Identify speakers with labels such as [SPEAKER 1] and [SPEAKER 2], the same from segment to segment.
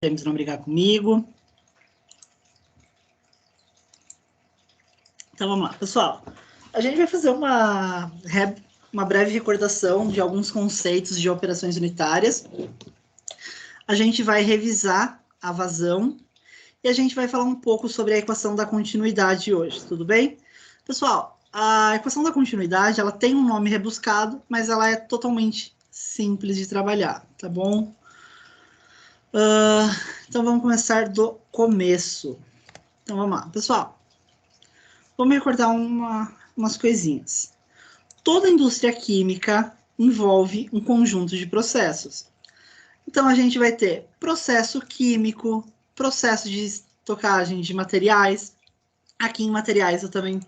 [SPEAKER 1] Temos não brigar comigo. Então, vamos lá, pessoal. A gente vai fazer uma breve recordação de alguns conceitos de operações unitárias. A gente vai revisar a vazão e a gente vai falar um pouco sobre a equação da continuidade hoje, tudo bem? Pessoal, a equação da continuidade, ela tem um nome rebuscado, mas ela é totalmente simples de trabalhar, tá bom? Então, vamos começar do começo. Então, vamos lá. Pessoal, vamos recordar umas coisinhas. Toda indústria química envolve um conjunto de processos. Então, a gente vai ter processo químico, processo de estocagem de materiais. Aqui em materiais eu também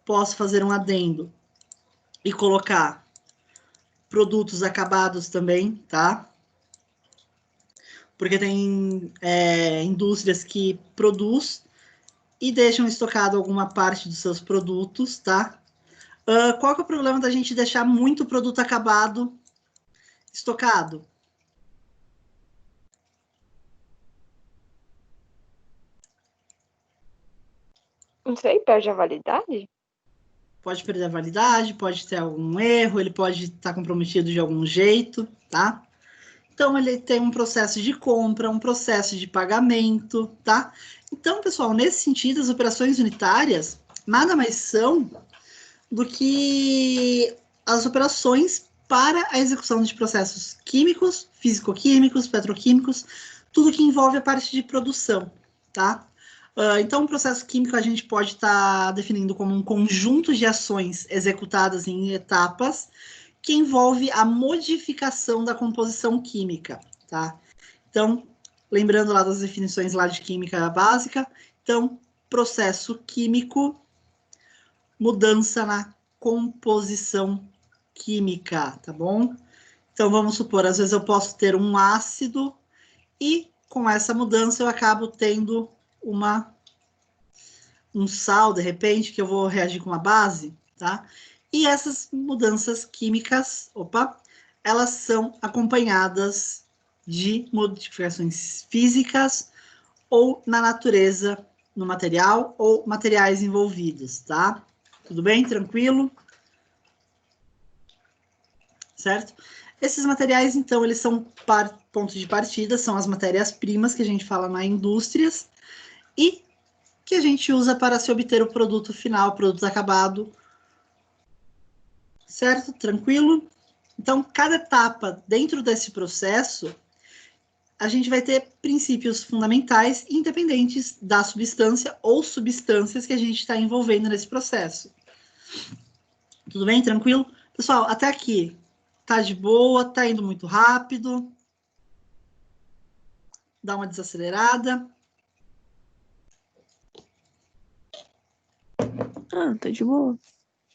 [SPEAKER 1] posso fazer um adendo e colocar produtos acabados também, tá? Porque tem indústrias que produzem e deixam estocado alguma parte dos seus produtos, tá? Qual que é o problema da gente deixar muito produto acabado estocado?
[SPEAKER 2] Não sei, perde a validade?
[SPEAKER 1] Pode perder a validade, pode ter algum erro, ele pode estar comprometido de algum jeito, tá? Então, ele tem um processo de compra, um processo de pagamento, tá? Então, pessoal, nesse sentido, as operações unitárias nada mais são do que as operações para a execução de processos químicos, físico-químicos, petroquímicos, tudo que envolve a parte de produção, tá? Então, o processo químico a gente pode estar definindo como um conjunto de ações executadas em etapas que envolve a modificação da composição química, tá? Então, lembrando lá das definições lá de química básica, então, processo químico, mudança na composição química, tá bom? Então, vamos supor, às vezes eu posso ter um ácido e com essa mudança eu acabo tendo um sal, de repente, que eu vou reagir com uma base, tá? E essas mudanças químicas, elas são acompanhadas de modificações físicas ou na natureza, no material ou materiais envolvidos, tá? Tudo bem? Tranquilo? Certo? Esses materiais, então, eles são pontos de partida, são as matérias-primas que a gente fala na indústrias e que a gente usa para se obter o produto final, o produto acabado. Certo? Tranquilo? Então, cada etapa dentro desse processo, a gente vai ter princípios fundamentais independentes da substância ou substâncias que a gente está envolvendo nesse processo. Tudo bem? Tranquilo? Pessoal, até aqui. Tá de boa? Tá indo muito rápido? Dá uma desacelerada.
[SPEAKER 3] Tá de boa.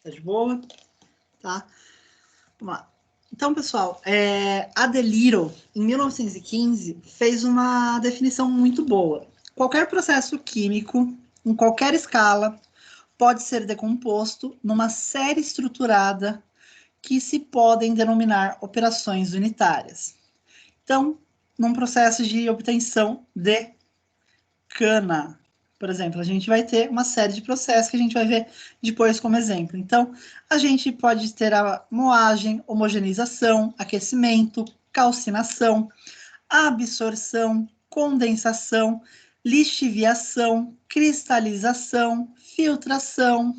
[SPEAKER 1] Tá de boa? Tá. Vamos lá. Então, pessoal, a Deliro, em 1915, fez uma definição muito boa. Qualquer processo químico, em qualquer escala, pode ser decomposto numa série estruturada que se podem denominar operações unitárias. Então, num processo de obtenção de cana, por exemplo, a gente vai ter uma série de processos que a gente vai ver depois como exemplo. Então, a gente pode ter a moagem, homogeneização, aquecimento, calcinação, absorção, condensação, lixiviação, cristalização, filtração,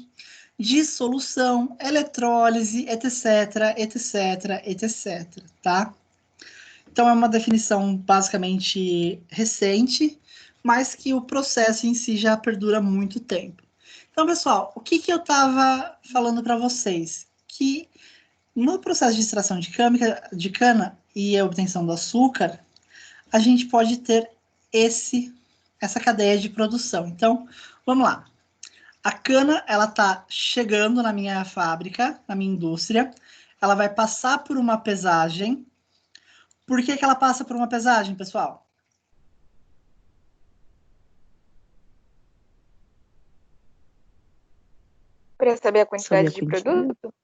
[SPEAKER 1] dissolução, eletrólise, etc, etc, etc, tá? Então, é uma definição basicamente recente, mas que o processo em si já perdura há muito tempo. Então, pessoal, o que eu estava falando para vocês? Que no processo de extração de cana e a obtenção do açúcar, a gente pode ter essa cadeia de produção. Então, vamos lá. A cana, ela está chegando na minha fábrica, na minha indústria, ela vai passar por uma pesagem. Por que ela passa por uma pesagem, pessoal?
[SPEAKER 2] Para saber a quantidade de produto?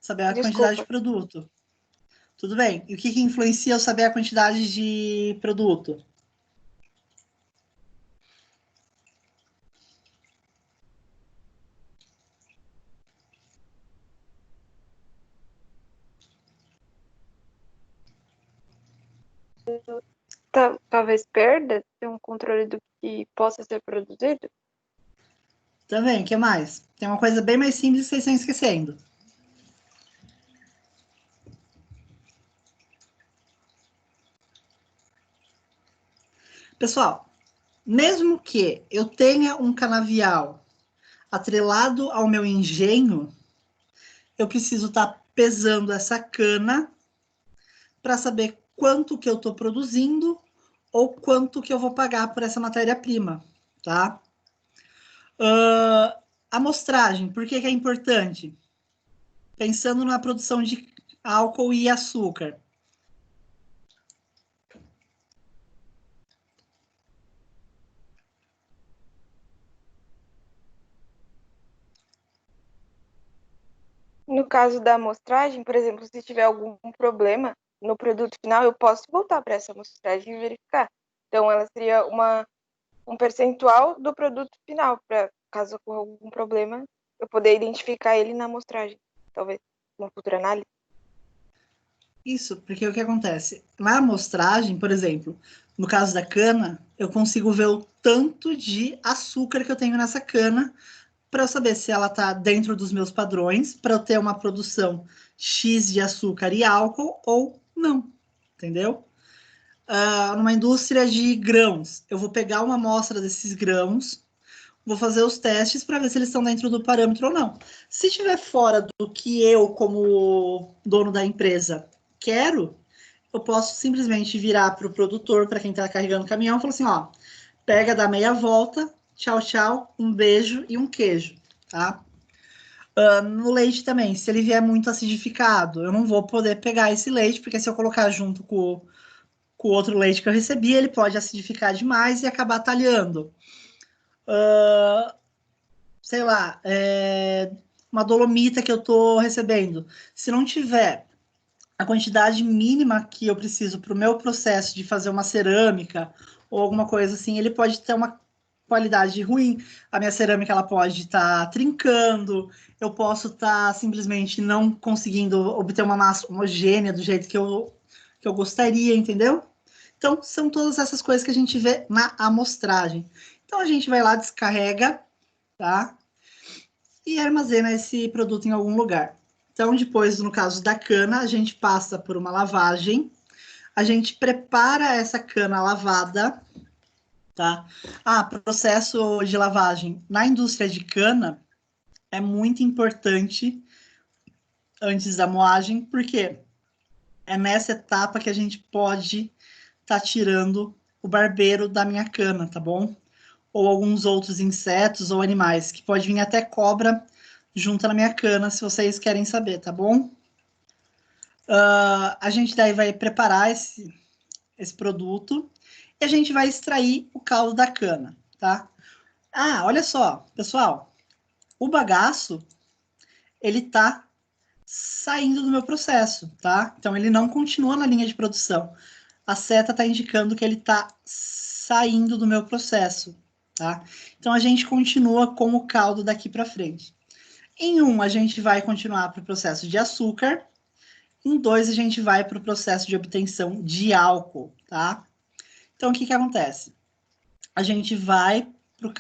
[SPEAKER 1] Saber a quantidade de produto. Tudo bem. E o que influencia eu saber a quantidade de produto?
[SPEAKER 2] talvez perda, ter um controle do que possa ser produzido?
[SPEAKER 1] Também, o que mais? Tem uma coisa bem mais simples que vocês estão esquecendo. Pessoal, mesmo que eu tenha um canavial atrelado ao meu engenho, eu preciso estar pesando essa cana para saber quanto que eu estou produzindo ou quanto que eu vou pagar por essa matéria-prima, tá? Amostragem, por que que é importante? Pensando na produção de álcool e açúcar.
[SPEAKER 2] No caso da amostragem, por exemplo, se tiver algum problema no produto final, eu posso voltar para essa amostragem e verificar. Então, ela seria um percentual do produto final, para caso ocorra algum problema, eu poder identificar ele na amostragem, talvez, uma futura análise.
[SPEAKER 1] Isso, porque o que acontece? Na amostragem, por exemplo, no caso da cana, eu consigo ver o tanto de açúcar que eu tenho nessa cana para eu saber se ela está dentro dos meus padrões, para eu ter uma produção X de açúcar e álcool ou não, entendeu? Numa indústria de grãos, eu vou pegar uma amostra desses grãos, vou fazer os testes para ver se eles estão dentro do parâmetro ou não. Se estiver fora do que eu, como dono da empresa, quero, eu posso simplesmente virar para o produtor, para quem está carregando o caminhão, e falar assim, ó, pega, dá meia volta, tchau, tchau, um beijo e um queijo, tá? No leite também, se ele vier muito acidificado, eu não vou poder pegar esse leite, porque se eu colocar junto com o outro leite que eu recebi, ele pode acidificar demais e acabar talhando. Sei lá, uma dolomita que eu estou recebendo. Se não tiver a quantidade mínima que eu preciso para o meu processo de fazer uma cerâmica ou alguma coisa assim, ele pode ter uma qualidade ruim. A minha cerâmica ela pode estar trincando, eu posso estar simplesmente não conseguindo obter uma massa homogênea do jeito que eu gostaria, entendeu? Então, são todas essas coisas que a gente vê na amostragem. Então, a gente vai lá, descarrega, tá? E armazena esse produto em algum lugar. Então, depois, no caso da cana, a gente passa por uma lavagem, a gente prepara essa cana lavada, tá? Processo de lavagem na indústria de cana é muito importante antes da moagem, porque é nessa etapa que a gente pode estar tirando o barbeiro da minha cana, tá bom? Ou alguns outros insetos ou animais, que pode vir até cobra junto na minha cana, se vocês querem saber, tá bom? A gente daí vai preparar esse produto e a gente vai extrair o caldo da cana, tá? Olha só, pessoal, o bagaço, ele tá saindo do meu processo, tá? Então, ele não continua na linha de produção. A seta tá indicando que ele tá saindo do meu processo, tá? Então, a gente continua com o caldo daqui para frente. Em um, a gente vai continuar para o processo de açúcar. Em dois, a gente vai para o processo de obtenção de álcool, tá? Então, o que que acontece? A gente vai para o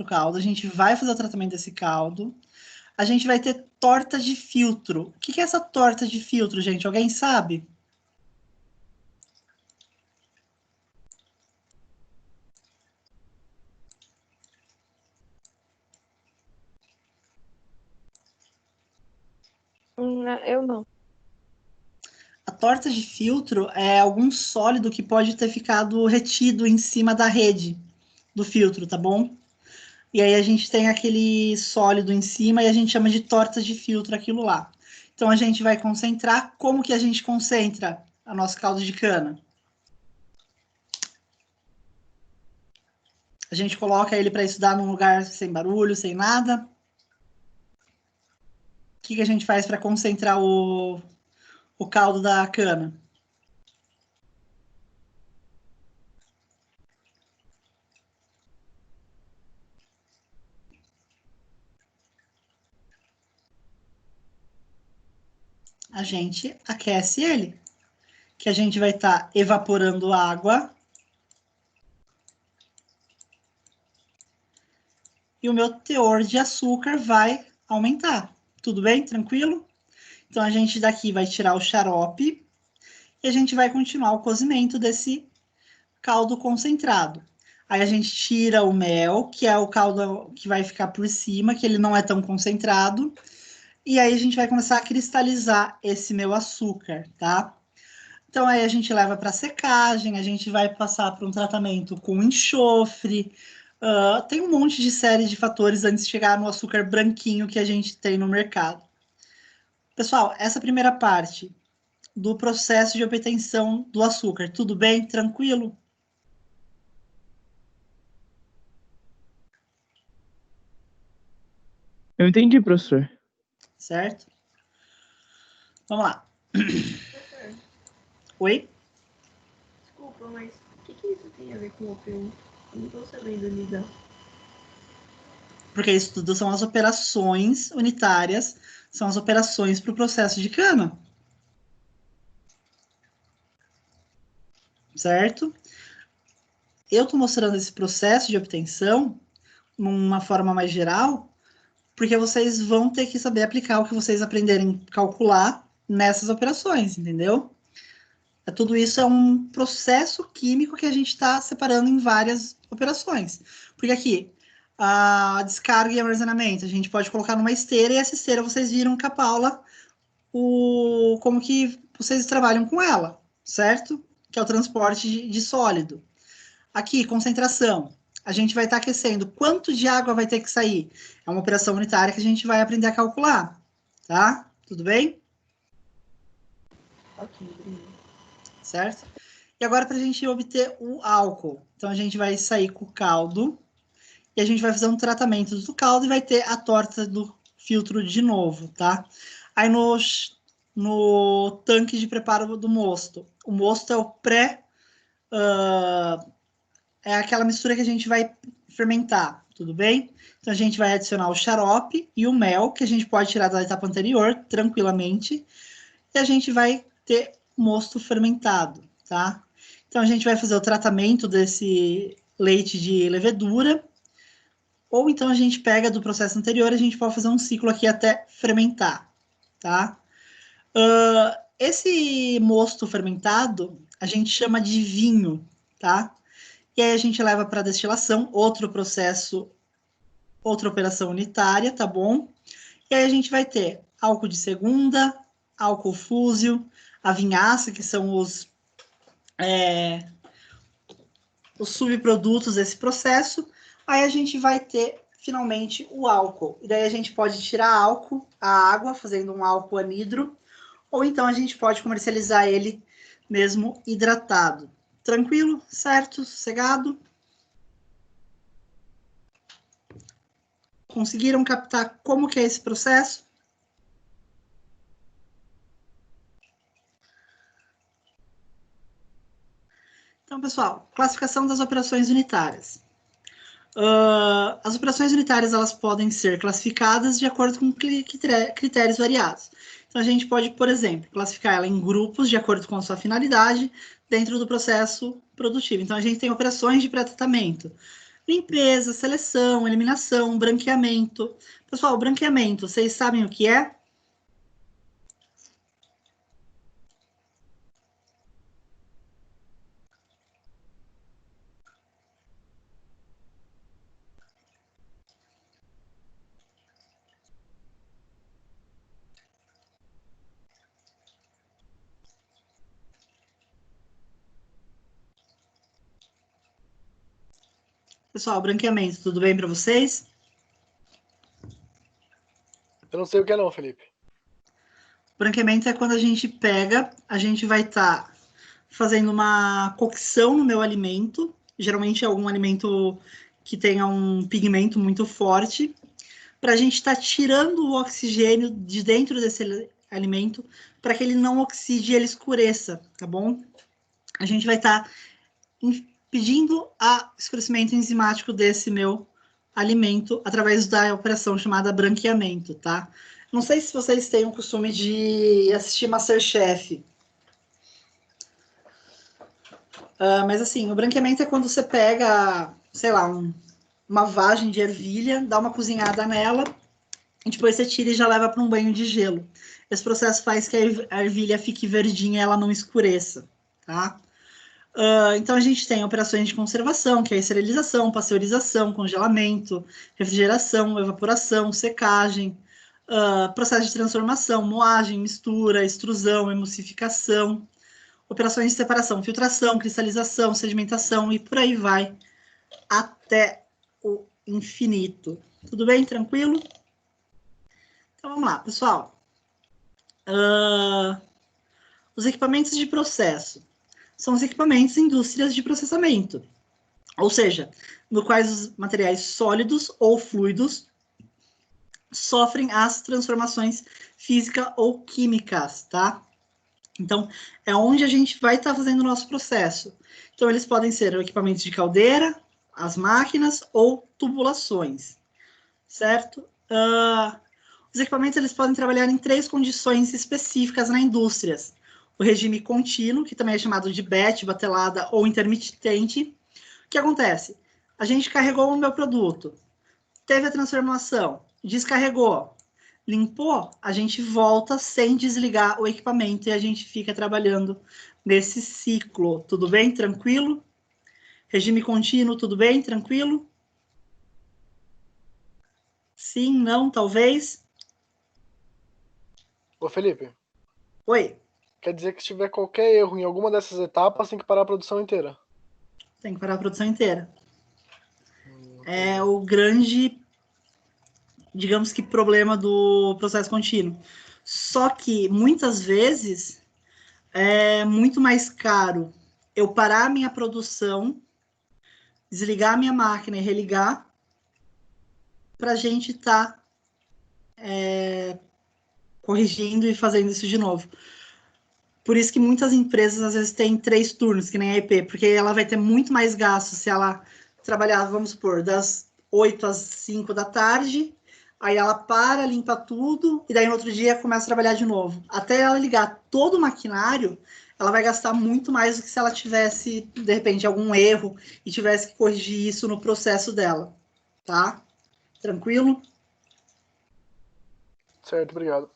[SPEAKER 1] caldo, a gente vai fazer o tratamento desse caldo, a gente vai ter torta de filtro. O que que é essa torta de filtro, gente? Alguém sabe?
[SPEAKER 2] Eu não.
[SPEAKER 1] A torta de filtro é algum sólido que pode ter ficado retido em cima da rede do filtro, tá bom? E aí a gente tem aquele sólido em cima e a gente chama de torta de filtro aquilo lá. Então a gente vai concentrar. Como que a gente concentra a nosso caldo de cana? A gente coloca ele para estudar num lugar sem barulho, sem nada. O que que a gente faz para concentrar o caldo da cana? A gente aquece ele. O que a gente vai estar evaporando água. E o meu teor de açúcar vai aumentar. Tudo bem? Tranquilo? Então, a gente daqui vai tirar o xarope e a gente vai continuar o cozimento desse caldo concentrado. Aí a gente tira o mel, que é o caldo que vai ficar por cima, que ele não é tão concentrado. E aí a gente vai começar a cristalizar esse meu açúcar, tá? Então aí a gente leva para secagem, a gente vai passar por um tratamento com enxofre. Tem um monte de série de fatores antes de chegar no açúcar branquinho que a gente tem no mercado. Pessoal, essa primeira parte do processo de obtenção do açúcar, tudo bem? Tranquilo?
[SPEAKER 3] Eu entendi, professor.
[SPEAKER 1] Certo? Vamos lá.
[SPEAKER 4] Professor,
[SPEAKER 1] Oi?
[SPEAKER 4] desculpa, mas o que isso tem a ver com o OP1? Eu não tô sabendo lidar.
[SPEAKER 1] Porque isso tudo são as operações unitárias, são as operações para o processo de cana. Certo? Eu estou mostrando esse processo de obtenção numa forma mais geral, porque vocês vão ter que saber aplicar o que vocês aprenderem a calcular nessas operações, entendeu? Tudo isso é um processo químico que a gente está separando em várias operações. Porque aqui, a descarga e armazenamento, a gente pode colocar numa esteira, e essa esteira vocês viram com a Paula como que vocês trabalham com ela, certo? Que é o transporte de sólido. Aqui, concentração. A gente vai estar aquecendo. Quanto de água vai ter que sair? É uma operação unitária que a gente vai aprender a calcular, tá? Tudo bem?
[SPEAKER 4] Ok, obrigado.
[SPEAKER 1] Certo? E agora, para a gente obter o álcool. Então, a gente vai sair com o caldo e a gente vai fazer um tratamento do caldo e vai ter a torta do filtro de novo, tá? Aí, no tanque de preparo do mosto. O mosto é o pré... é aquela mistura que a gente vai fermentar, tudo bem? Então, a gente vai adicionar o xarope e o mel, que a gente pode tirar da etapa anterior, tranquilamente. E a gente vai ter mosto fermentado, tá? Então, a gente vai fazer o tratamento desse leite de levedura, ou então a gente pega do processo anterior, a gente pode fazer um ciclo aqui até fermentar, tá? Esse mosto fermentado, a gente chama de vinho, tá? E aí a gente leva para destilação, outro processo, outra operação unitária, tá bom? E aí a gente vai ter álcool de segunda, álcool fússil, a vinhaça, que são os subprodutos desse processo. Aí a gente vai ter, finalmente, o álcool. E daí a gente pode tirar álcool, a água, fazendo um álcool anidro, ou então a gente pode comercializar ele mesmo hidratado. Tranquilo? Certo? Sossegado? Conseguiram captar como que é esse processo? Então, pessoal, classificação das operações unitárias. As operações unitárias, elas podem ser classificadas de acordo com critérios variados. Então, a gente pode, por exemplo, classificar ela em grupos de acordo com a sua finalidade dentro do processo produtivo. Então, a gente tem operações de pré-tratamento, limpeza, seleção, eliminação, branqueamento. Pessoal, branqueamento, vocês sabem o que é? Pessoal, branqueamento, tudo bem para vocês?
[SPEAKER 5] Eu não sei o que é não, Felipe.
[SPEAKER 1] Branqueamento é quando a gente pega, a gente vai estar fazendo uma cocção no meu alimento, geralmente é algum alimento que tenha um pigmento muito forte, para a gente estar tirando o oxigênio de dentro desse alimento, para que ele não oxide e ele escureça, tá bom? A gente vai estar impedindo o escurecimento enzimático desse meu alimento através da operação chamada branqueamento, tá? Não sei se vocês têm o costume de assistir MasterChef. Mas assim, o branqueamento é quando você pega, sei lá, uma vagem de ervilha, dá uma cozinhada nela, e depois você tira e já leva para um banho de gelo. Esse processo faz que a ervilha fique verdinha e ela não escureça, tá? Então a gente tem operações de conservação, que é a esterilização, pasteurização, congelamento, refrigeração, evaporação, secagem, processo de transformação, moagem, mistura, extrusão, emulsificação, operações de separação, filtração, cristalização, sedimentação e por aí vai até o infinito. Tudo bem? Tranquilo? Então vamos lá, pessoal. Os equipamentos de processo são os equipamentos em indústrias de processamento, ou seja, no quais os materiais sólidos ou fluidos sofrem as transformações físicas ou químicas, tá? Então, é onde a gente vai estar fazendo o nosso processo. Então, eles podem ser equipamentos de caldeira, as máquinas ou tubulações, certo? Os equipamentos eles podem trabalhar em 3 condições específicas na indústria. O regime contínuo, que também é chamado de batch, batelada ou intermitente. O que acontece? A gente carregou o meu produto, teve a transformação, descarregou, limpou, a gente volta sem desligar o equipamento e a gente fica trabalhando nesse ciclo. Tudo bem? Tranquilo? Regime contínuo, tudo bem? Tranquilo? Sim, não, talvez?
[SPEAKER 5] Ô, Felipe,
[SPEAKER 1] Oi,
[SPEAKER 5] quer dizer que se tiver qualquer erro em alguma dessas etapas, tem que parar a produção inteira.
[SPEAKER 1] tem que parar a produção inteira. É o grande, digamos que, problema do processo contínuo. Só que, muitas vezes, é muito mais caro eu parar a minha produção, desligar a minha máquina e religar, para a gente estar corrigindo e fazendo isso de novo. Por isso que muitas empresas, às vezes, têm 3 turnos, que nem a IP, porque ela vai ter muito mais gasto se ela trabalhar, vamos supor, das 8 às 5 da tarde, aí ela para, limpa tudo, e daí no outro dia começa a trabalhar de novo. Até ela ligar todo o maquinário, ela vai gastar muito mais do que se ela tivesse, de repente, algum erro e tivesse que corrigir isso no processo dela, tá? Tranquilo?
[SPEAKER 5] Certo, obrigado.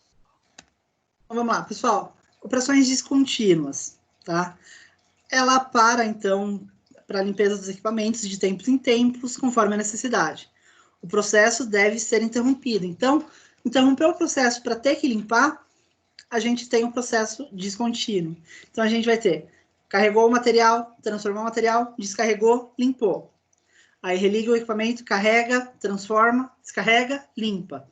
[SPEAKER 1] Então, vamos lá, pessoal. Operações descontínuas, tá? Ela para, então, para a limpeza dos equipamentos de tempos em tempos, conforme a necessidade. O processo deve ser interrompido. Então, interromper o processo para ter que limpar, a gente tem um processo descontínuo. Então, a gente vai ter, carregou o material, transformou o material, descarregou, limpou. Aí, religa o equipamento, carrega, transforma, descarrega, limpa.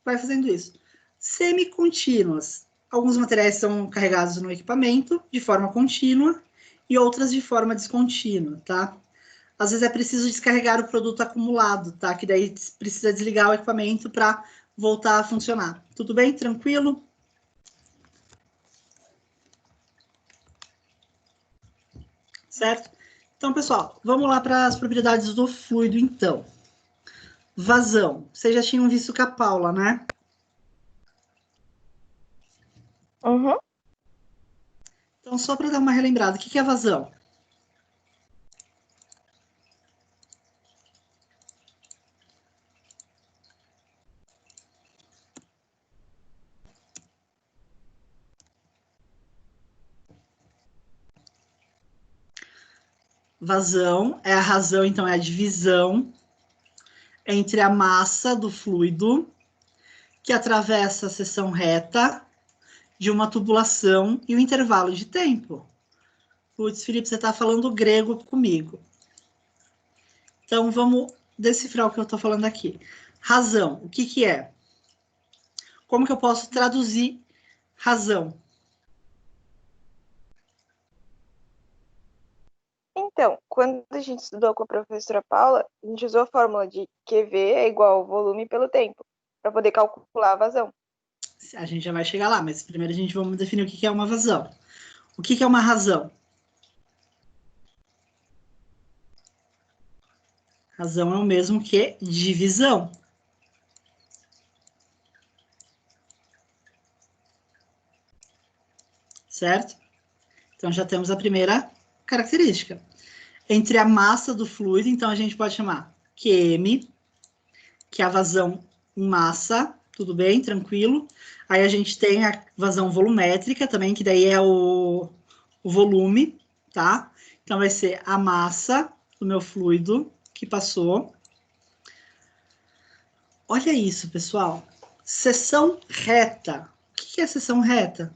[SPEAKER 1] Vai fazendo isso. Semi-contínuas. Alguns materiais são carregados no equipamento de forma contínua e outras de forma descontínua, tá? Às vezes é preciso descarregar o produto acumulado, tá? Que daí precisa desligar o equipamento para voltar a funcionar. Tudo bem? Tranquilo? Certo? Então, pessoal, vamos lá para as propriedades do fluido, então. Vazão. Vocês já tinham visto com a Paula, né?
[SPEAKER 2] Uhum.
[SPEAKER 1] Então, só para dar uma relembrada, o que é vazão? Vazão é a razão, então, é a divisão entre a massa do fluido que atravessa a seção reta de uma tubulação e o intervalo de tempo. Putz, Felipe, você está falando grego comigo. Então, vamos decifrar o que eu estou falando aqui. Razão, o que que é? Como que eu posso traduzir razão?
[SPEAKER 2] Então, quando a gente estudou com a professora Paula, a gente usou a fórmula de QV é igual ao volume pelo tempo, para poder calcular a vazão.
[SPEAKER 1] A gente já vai chegar lá, mas primeiro a gente vamos definir o que que é uma vazão. O que que é uma razão? Razão é o mesmo que divisão. Certo? Então já temos a primeira característica. Entre a massa do fluido, então a gente pode chamar QM, que é a vazão em massa, tudo bem, tranquilo. Aí a gente tem a vazão volumétrica também, que daí é o volume, tá? Então vai ser a massa do meu fluido que passou. Olha isso, pessoal. Seção reta. O que é seção reta?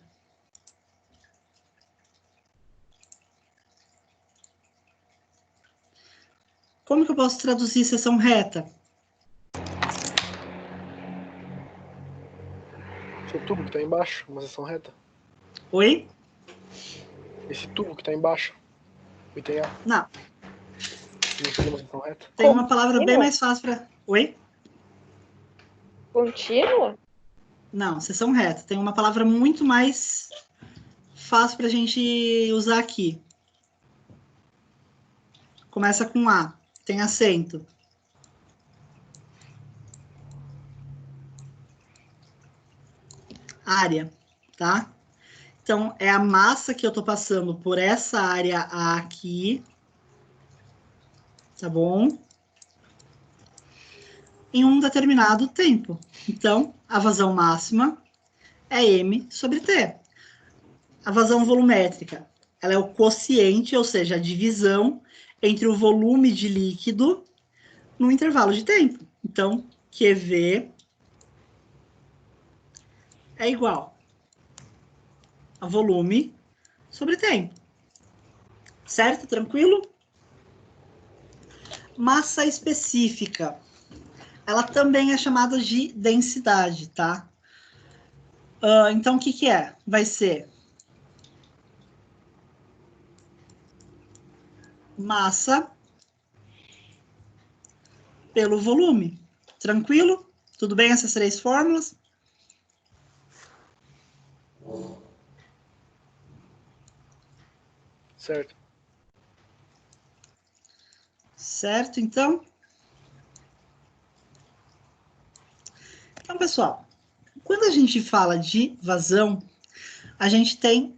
[SPEAKER 1] Como que eu posso traduzir seção reta?
[SPEAKER 5] Esse tubo que tá embaixo, uma seção reta.
[SPEAKER 1] Oi?
[SPEAKER 5] Esse tubo que tá embaixo. O item A.
[SPEAKER 1] Não.
[SPEAKER 5] Não seria uma seção reta?
[SPEAKER 1] Tem uma palavra bem mais fácil para... Oi?
[SPEAKER 2] Contínua?
[SPEAKER 1] Não, seção reta. Tem uma palavra muito mais fácil para a gente usar aqui. Começa com A. Tem acento. Área, tá? Então, é a massa que eu tô passando por essa área A aqui. Tá bom? Em um determinado tempo. Então, a vazão máxima é M sobre T. A vazão volumétrica, ela é o quociente, ou seja, a divisão entre o volume de líquido no intervalo de tempo. Então, QV é igual a volume sobre tempo. Certo? Tranquilo? Massa específica. Ela também é chamada de densidade, tá? Então, o que que é? Vai ser massa pelo volume. Tranquilo? Tudo bem essas três fórmulas?
[SPEAKER 5] Certo.
[SPEAKER 1] Certo, então? Então, pessoal, quando a gente fala de vazão, a gente tem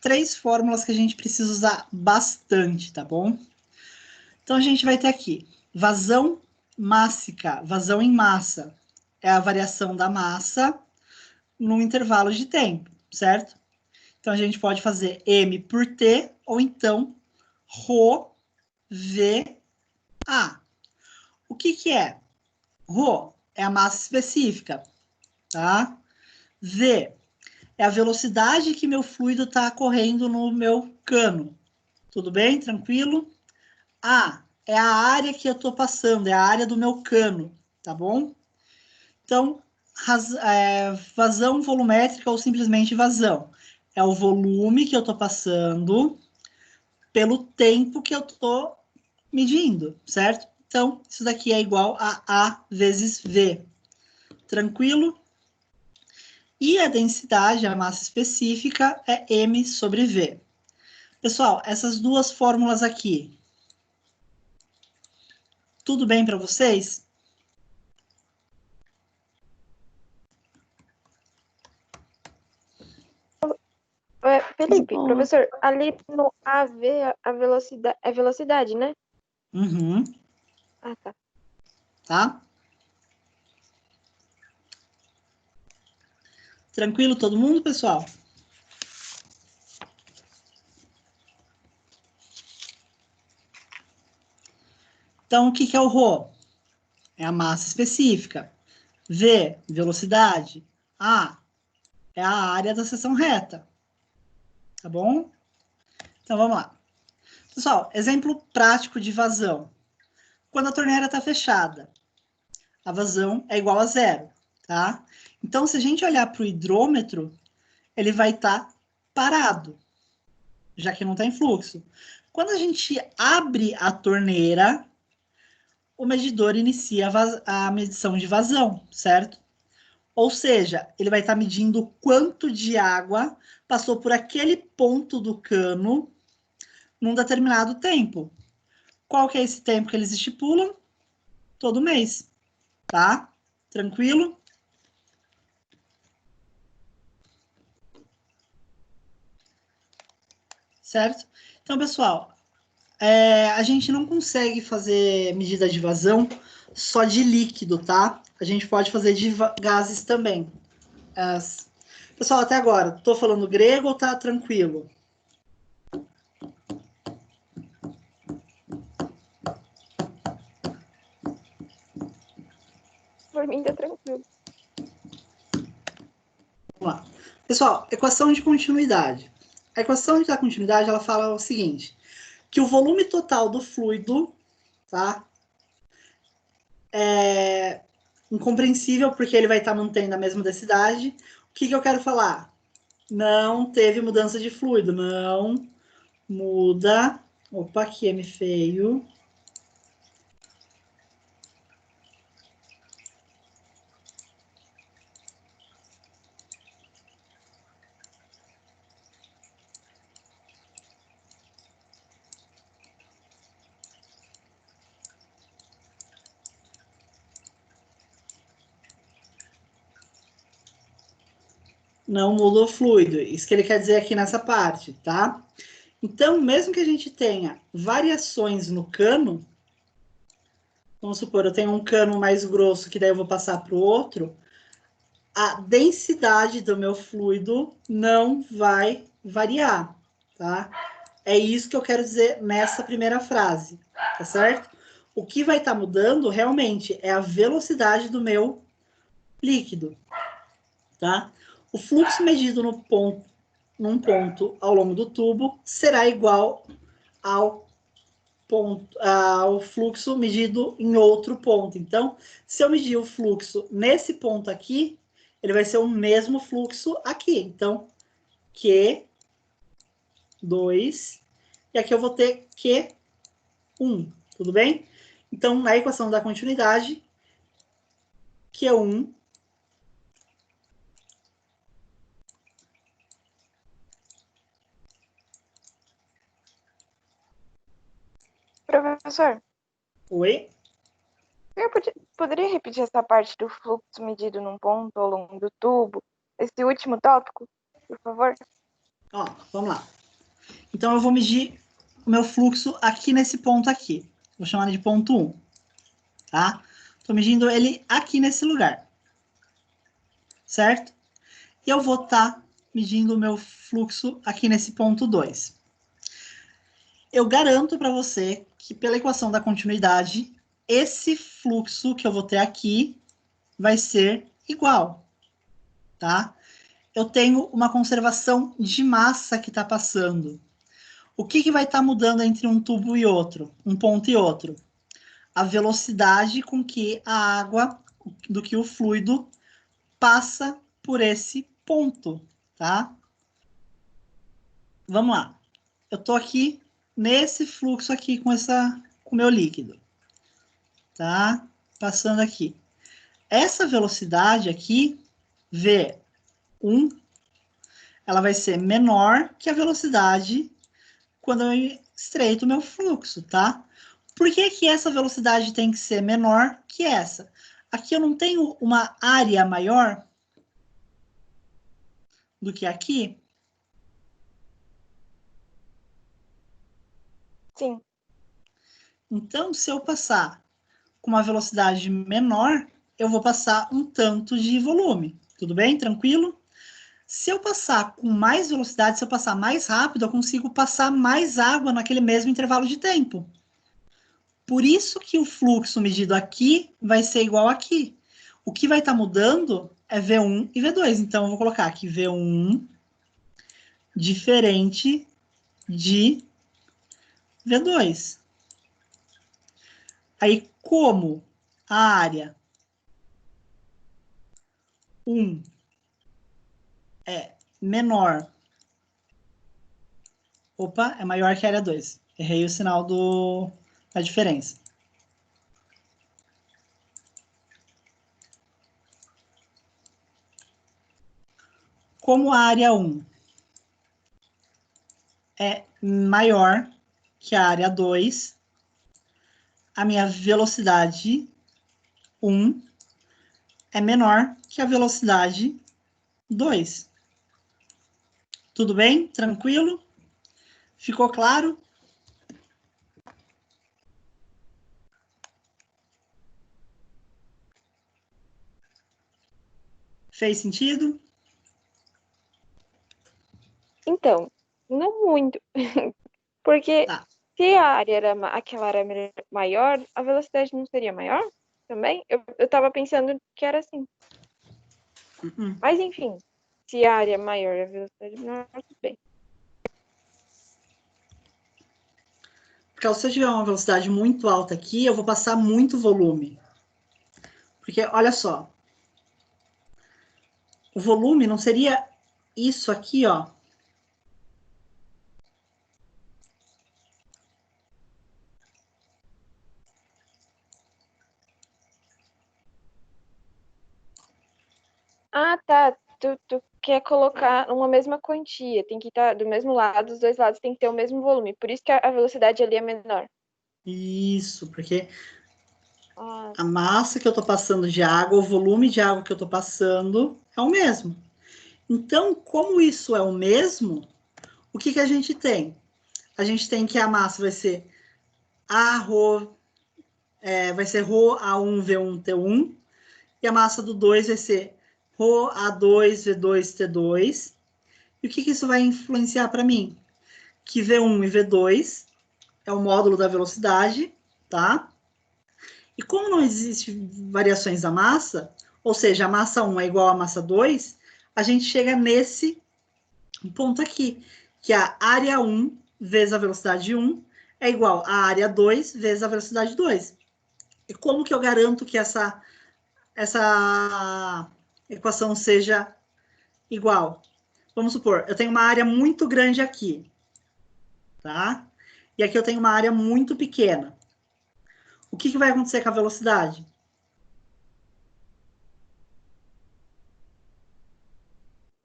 [SPEAKER 1] três fórmulas que a gente precisa usar bastante, tá bom? Então, a gente vai ter aqui vazão mássica, vazão em massa. É a variação da massa num intervalo de tempo, certo? Então, a gente pode fazer M por T ou então Rho V A. O que que é? Rho é a massa específica, tá? V é a velocidade que meu fluido está correndo no meu cano. Tudo bem? Tranquilo? A é a área que eu estou passando, é a área do meu cano, tá bom? Então, vazão volumétrica ou simplesmente vazão. É o volume que eu estou passando pelo tempo que eu estou medindo, certo? Então, isso daqui é igual a A vezes V. Tranquilo? E a densidade, a massa específica, é M sobre V. Pessoal, essas duas fórmulas aqui, tudo bem para vocês?
[SPEAKER 2] Felipe, professor, ali no AV, a velocidade, é velocidade, né?
[SPEAKER 1] Uhum.
[SPEAKER 2] Ah, tá.
[SPEAKER 1] Tá? Tranquilo todo mundo, pessoal? Então, o que que é o ρ? É a massa específica. V, velocidade. A, é a área da seção reta. Tá bom? Então, vamos lá. Pessoal, exemplo prático de vazão. Quando a torneira está fechada, a vazão é igual a zero, tá? Então, se a gente olhar para o hidrômetro, ele vai estar parado, já que não está em fluxo. Quando a gente abre a torneira, o medidor inicia a medição de vazão, certo? Ou seja, ele vai estar medindo quanto de água passou por aquele ponto do cano num determinado tempo. Qual que é esse tempo que eles estipulam? Todo mês, tá? Tranquilo? Certo? Então, pessoal, a gente não consegue fazer medida de vazão só de líquido, tá? A gente pode fazer de gases também. Pessoal, até agora, tô falando grego ou tá tranquilo?
[SPEAKER 2] Por mim, tá tranquilo.
[SPEAKER 1] Vamos lá. Pessoal, equação de continuidade. A equação da continuidade, ela fala o seguinte, que o volume total do fluido, tá? É incompreensível, porque ele vai estar mantendo a mesma densidade. O que eu quero falar? Não teve mudança de fluido, não muda. Opa, aqui é feio. Não muda o fluido. Isso que ele quer dizer aqui nessa parte, tá? Então, mesmo que a gente tenha variações no cano, vamos supor, eu tenho um cano mais grosso que daí eu vou passar para o outro, a densidade do meu fluido não vai variar, tá? É isso que eu quero dizer nessa primeira frase, tá certo? O que vai estar mudando realmente é a velocidade do meu líquido, tá? O fluxo medido num ponto ao longo do tubo será igual ao fluxo medido em outro ponto. Então, se eu medir o fluxo nesse ponto aqui, ele vai ser o mesmo fluxo aqui. Então, Q2, e aqui eu vou ter Q1, tudo bem? Então, na equação da continuidade, Q1
[SPEAKER 2] Professor,
[SPEAKER 1] Oi?
[SPEAKER 2] poderia repetir essa parte do fluxo medido num ponto ao longo do tubo? Esse último tópico, por favor?
[SPEAKER 1] Ó, vamos lá. Então, eu vou medir o meu fluxo aqui nesse ponto aqui. Vou chamar de ponto 1, tá? Estou medindo ele aqui nesse lugar, certo? E eu vou estar medindo o meu fluxo aqui nesse ponto 2. Eu garanto para você que pela equação da continuidade, esse fluxo que eu vou ter aqui vai ser igual, tá? Eu tenho uma conservação de massa que está passando. O que vai estar mudando entre um tubo e outro, um ponto e outro? A velocidade com que a água, do que o fluido, passa por esse ponto, tá? Vamos lá. Eu estou aqui nesse fluxo aqui com o meu líquido, tá? Passando aqui. Essa velocidade aqui, V1, ela vai ser menor que a velocidade quando eu estreito o meu fluxo, tá? Por que que essa velocidade tem que ser menor que essa? Aqui eu não tenho uma área maior do que aqui?
[SPEAKER 2] Sim.
[SPEAKER 1] Então, se eu passar com uma velocidade menor, eu vou passar um tanto de volume. Tudo bem? Tranquilo? Se eu passar com mais velocidade, se eu passar mais rápido, eu consigo passar mais água naquele mesmo intervalo de tempo. Por isso que o fluxo medido aqui vai ser igual aqui. O que vai estar mudando é V1 e V2. Então, eu vou colocar aqui V1 diferente de V2. Aí, como a área 1 é menor, opa, é maior que a área 2. Errei o sinal da diferença. Como a área 1 é maior que a área 2, a minha velocidade 1 é menor que a velocidade 2. Tudo bem? Tranquilo? Ficou claro? Fez sentido?
[SPEAKER 2] Então, não muito. Porque
[SPEAKER 1] Tá.
[SPEAKER 2] se a área era aquela área maior, a velocidade não seria maior também? Eu tava pensando que era assim. Mas enfim, se a área é maior e a velocidade menor, tudo bem.
[SPEAKER 1] Porque se eu tiver uma velocidade muito alta aqui, eu vou passar muito volume. Porque, olha só. O volume não seria isso aqui, ó.
[SPEAKER 2] Ah, tá. Tu quer colocar uma mesma quantia. Tem que estar do mesmo lado, os dois lados tem que ter o mesmo volume. Por isso que a velocidade ali é menor.
[SPEAKER 1] Isso, porque
[SPEAKER 2] Ah,
[SPEAKER 1] a massa que eu estou passando de água, o volume de água que eu estou passando é o mesmo. Então, como isso é o mesmo, o que a gente tem? A gente tem que a massa vai ser A rho, vai ser rho A1 V1 T1, e a massa do 2 vai ser rho A2 V2 T2. E o que isso vai influenciar para mim? Que V1 e V2 é o módulo da velocidade, tá? E como não existe variações da massa, ou seja, a massa 1 é igual à massa 2, a gente chega nesse ponto aqui, que a área 1 vezes a velocidade 1 é igual à área 2 vezes a velocidade 2. E como que eu garanto que essa equação seja igual? Vamos supor, eu tenho uma área muito grande aqui, tá? E aqui eu tenho uma área muito pequena. O que vai acontecer com a velocidade?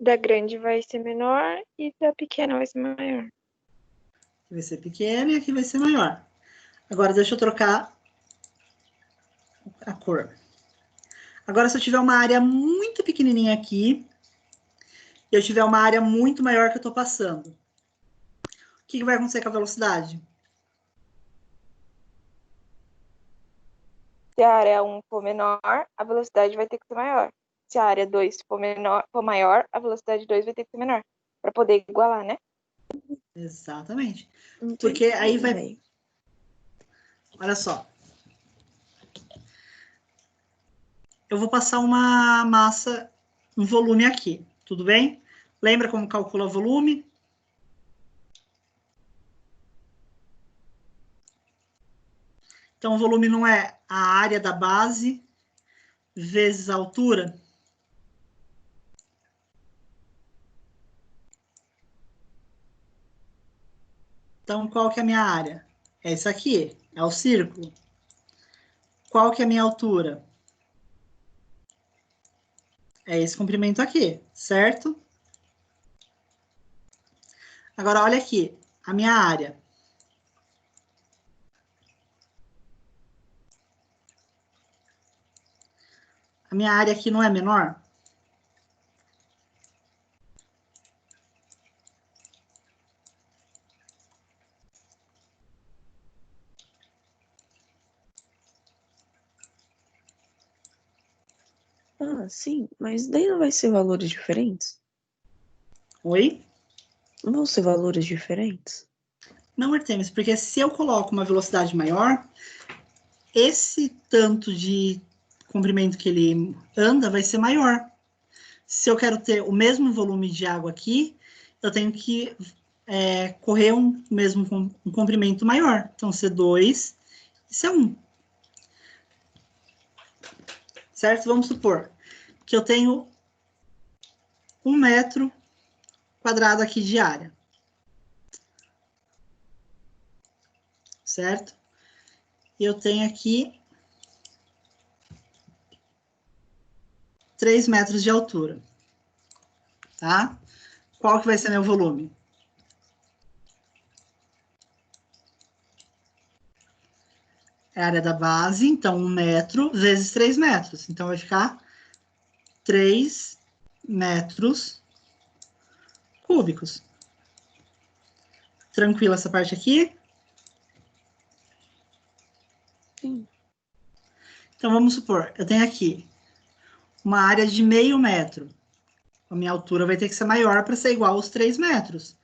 [SPEAKER 2] da grande vai ser menor e da pequena vai ser maior.
[SPEAKER 1] Aqui vai ser pequena e aqui vai ser maior. Agora, deixa eu trocar a cor. Agora, se eu tiver uma área muito pequenininha aqui, e eu tiver uma área muito maior que eu estou passando, o que vai acontecer com a velocidade?
[SPEAKER 2] Se a área 1 for menor, a velocidade vai ter que ser maior. Se a área 2 for maior, a velocidade 2 vai ter que ser menor. Para poder igualar, né?
[SPEAKER 1] Exatamente.
[SPEAKER 4] Entendi,
[SPEAKER 1] Porque aí vai...
[SPEAKER 4] véi.
[SPEAKER 1] Olha só. Eu vou passar uma massa, um volume aqui, tudo bem? Lembra como calcula o volume? Então, o volume não é a área da base vezes a altura? Então, qual que é a minha área? É isso aqui, é o círculo. Qual que é a minha altura? É esse comprimento aqui, certo? Agora, olha aqui, a minha área. A minha área aqui não é menor?
[SPEAKER 4] Ah, sim, mas daí não vai ser valores diferentes?
[SPEAKER 1] Oi?
[SPEAKER 4] Não vão ser valores diferentes?
[SPEAKER 1] Não, Artemis, porque se eu coloco uma velocidade maior, esse tanto de comprimento que ele anda vai ser maior. Se eu quero ter o mesmo volume de água aqui, eu tenho que correr um comprimento maior. Então, C2 e C1. Certo? Vamos supor que eu tenho 1 metro quadrado aqui de área. Certo? E eu tenho aqui 3 metros de altura. Tá? Qual que vai ser meu volume? É a área da base, então 1 metro vezes 3 metros. Então vai ficar 3 metros cúbicos. Tranquilo essa parte aqui?
[SPEAKER 4] Sim.
[SPEAKER 1] Então, vamos supor, eu tenho aqui uma área de meio metro. A minha altura vai ter que ser maior para ser igual aos 3 metros.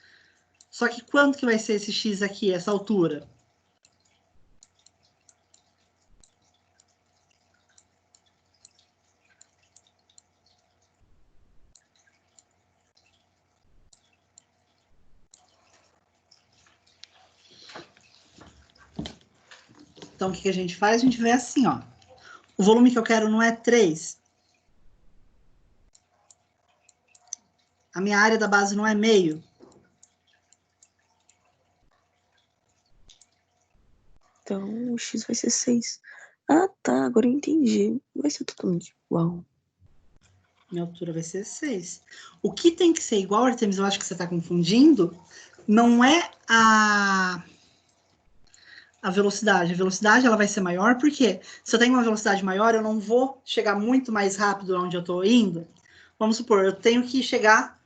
[SPEAKER 1] Só que quanto que vai ser esse x aqui, essa altura? Então, o que a gente faz? A gente vê assim, ó. O volume que eu quero não é 3. A minha área da base não é meio.
[SPEAKER 4] Então o X vai ser 6. Ah, tá. Agora eu entendi. Vai ser totalmente igual.
[SPEAKER 1] Minha altura vai ser 6. O que tem que ser igual, Artemis, eu acho que você está confundindo, não é a velocidade. A velocidade ela vai ser maior, porque se eu tenho uma velocidade maior, eu não vou chegar muito mais rápido onde eu estou indo. Vamos supor, eu tenho que chegar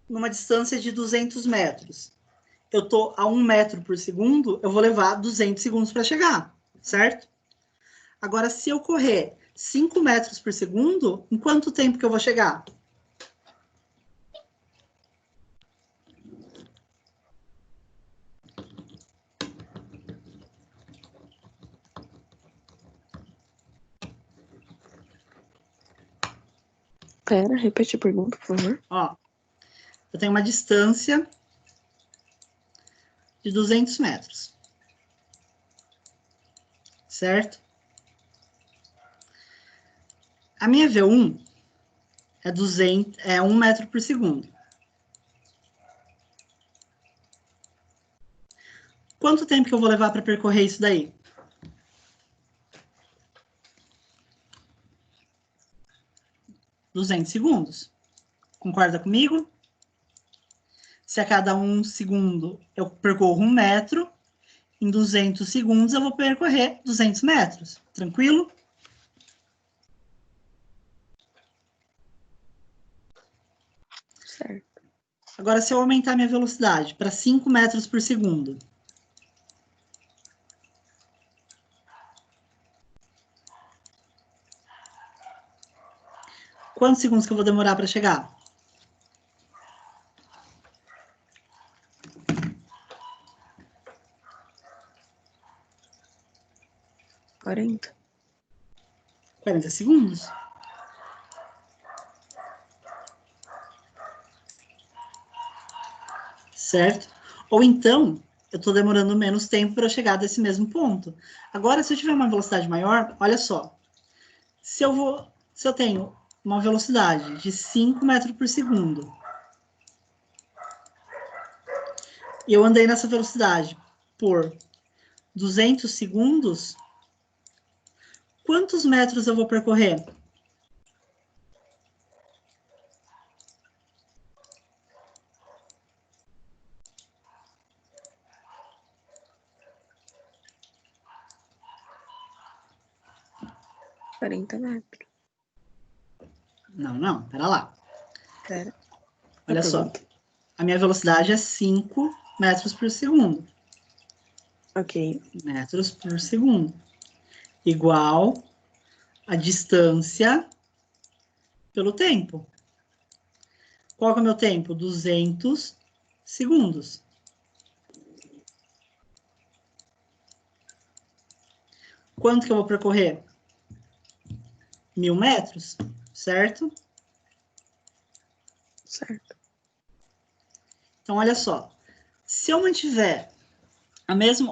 [SPEAKER 1] numa distância de 200 metros. Eu estou a 1 metro por segundo, eu vou levar 200 segundos para chegar, certo? Agora, se eu correr 5 metros por segundo, em quanto tempo que eu vou chegar?
[SPEAKER 4] Pera, repete a pergunta, por favor.
[SPEAKER 1] Ó, eu tenho uma distância de 200 metros. Certo? A minha V1 é 1 metro por segundo. Quanto tempo que eu vou levar para percorrer isso daí? $200 segundos. Concorda comigo? Se a cada 1 segundo eu percorro 1 metro, em 200 segundos eu vou percorrer 200 metros. Tranquilo?
[SPEAKER 4] Certo.
[SPEAKER 1] Agora, se eu aumentar minha velocidade para 5 metros por segundo, quantos segundos que eu vou demorar para chegar?
[SPEAKER 4] $40.
[SPEAKER 1] 40 segundos. Certo? Ou então, eu estou demorando menos tempo para chegar desse mesmo ponto. Agora, se eu tiver uma velocidade maior, olha só. Se eu tenho uma velocidade de 5 metros por segundo, e eu andei nessa velocidade por 200 segundos, quantos metros eu vou percorrer?
[SPEAKER 4] $40.
[SPEAKER 1] Não, pera lá.
[SPEAKER 4] Pera.
[SPEAKER 1] Olha só. A minha velocidade é 5 metros por segundo.
[SPEAKER 4] Ok.
[SPEAKER 1] Metros por segundo. Igual a distância pelo tempo. Qual que é o meu tempo? 200 segundos. Quanto que eu vou percorrer? 1000 metros, certo?
[SPEAKER 4] Certo.
[SPEAKER 1] Então, olha só. Se eu mantiver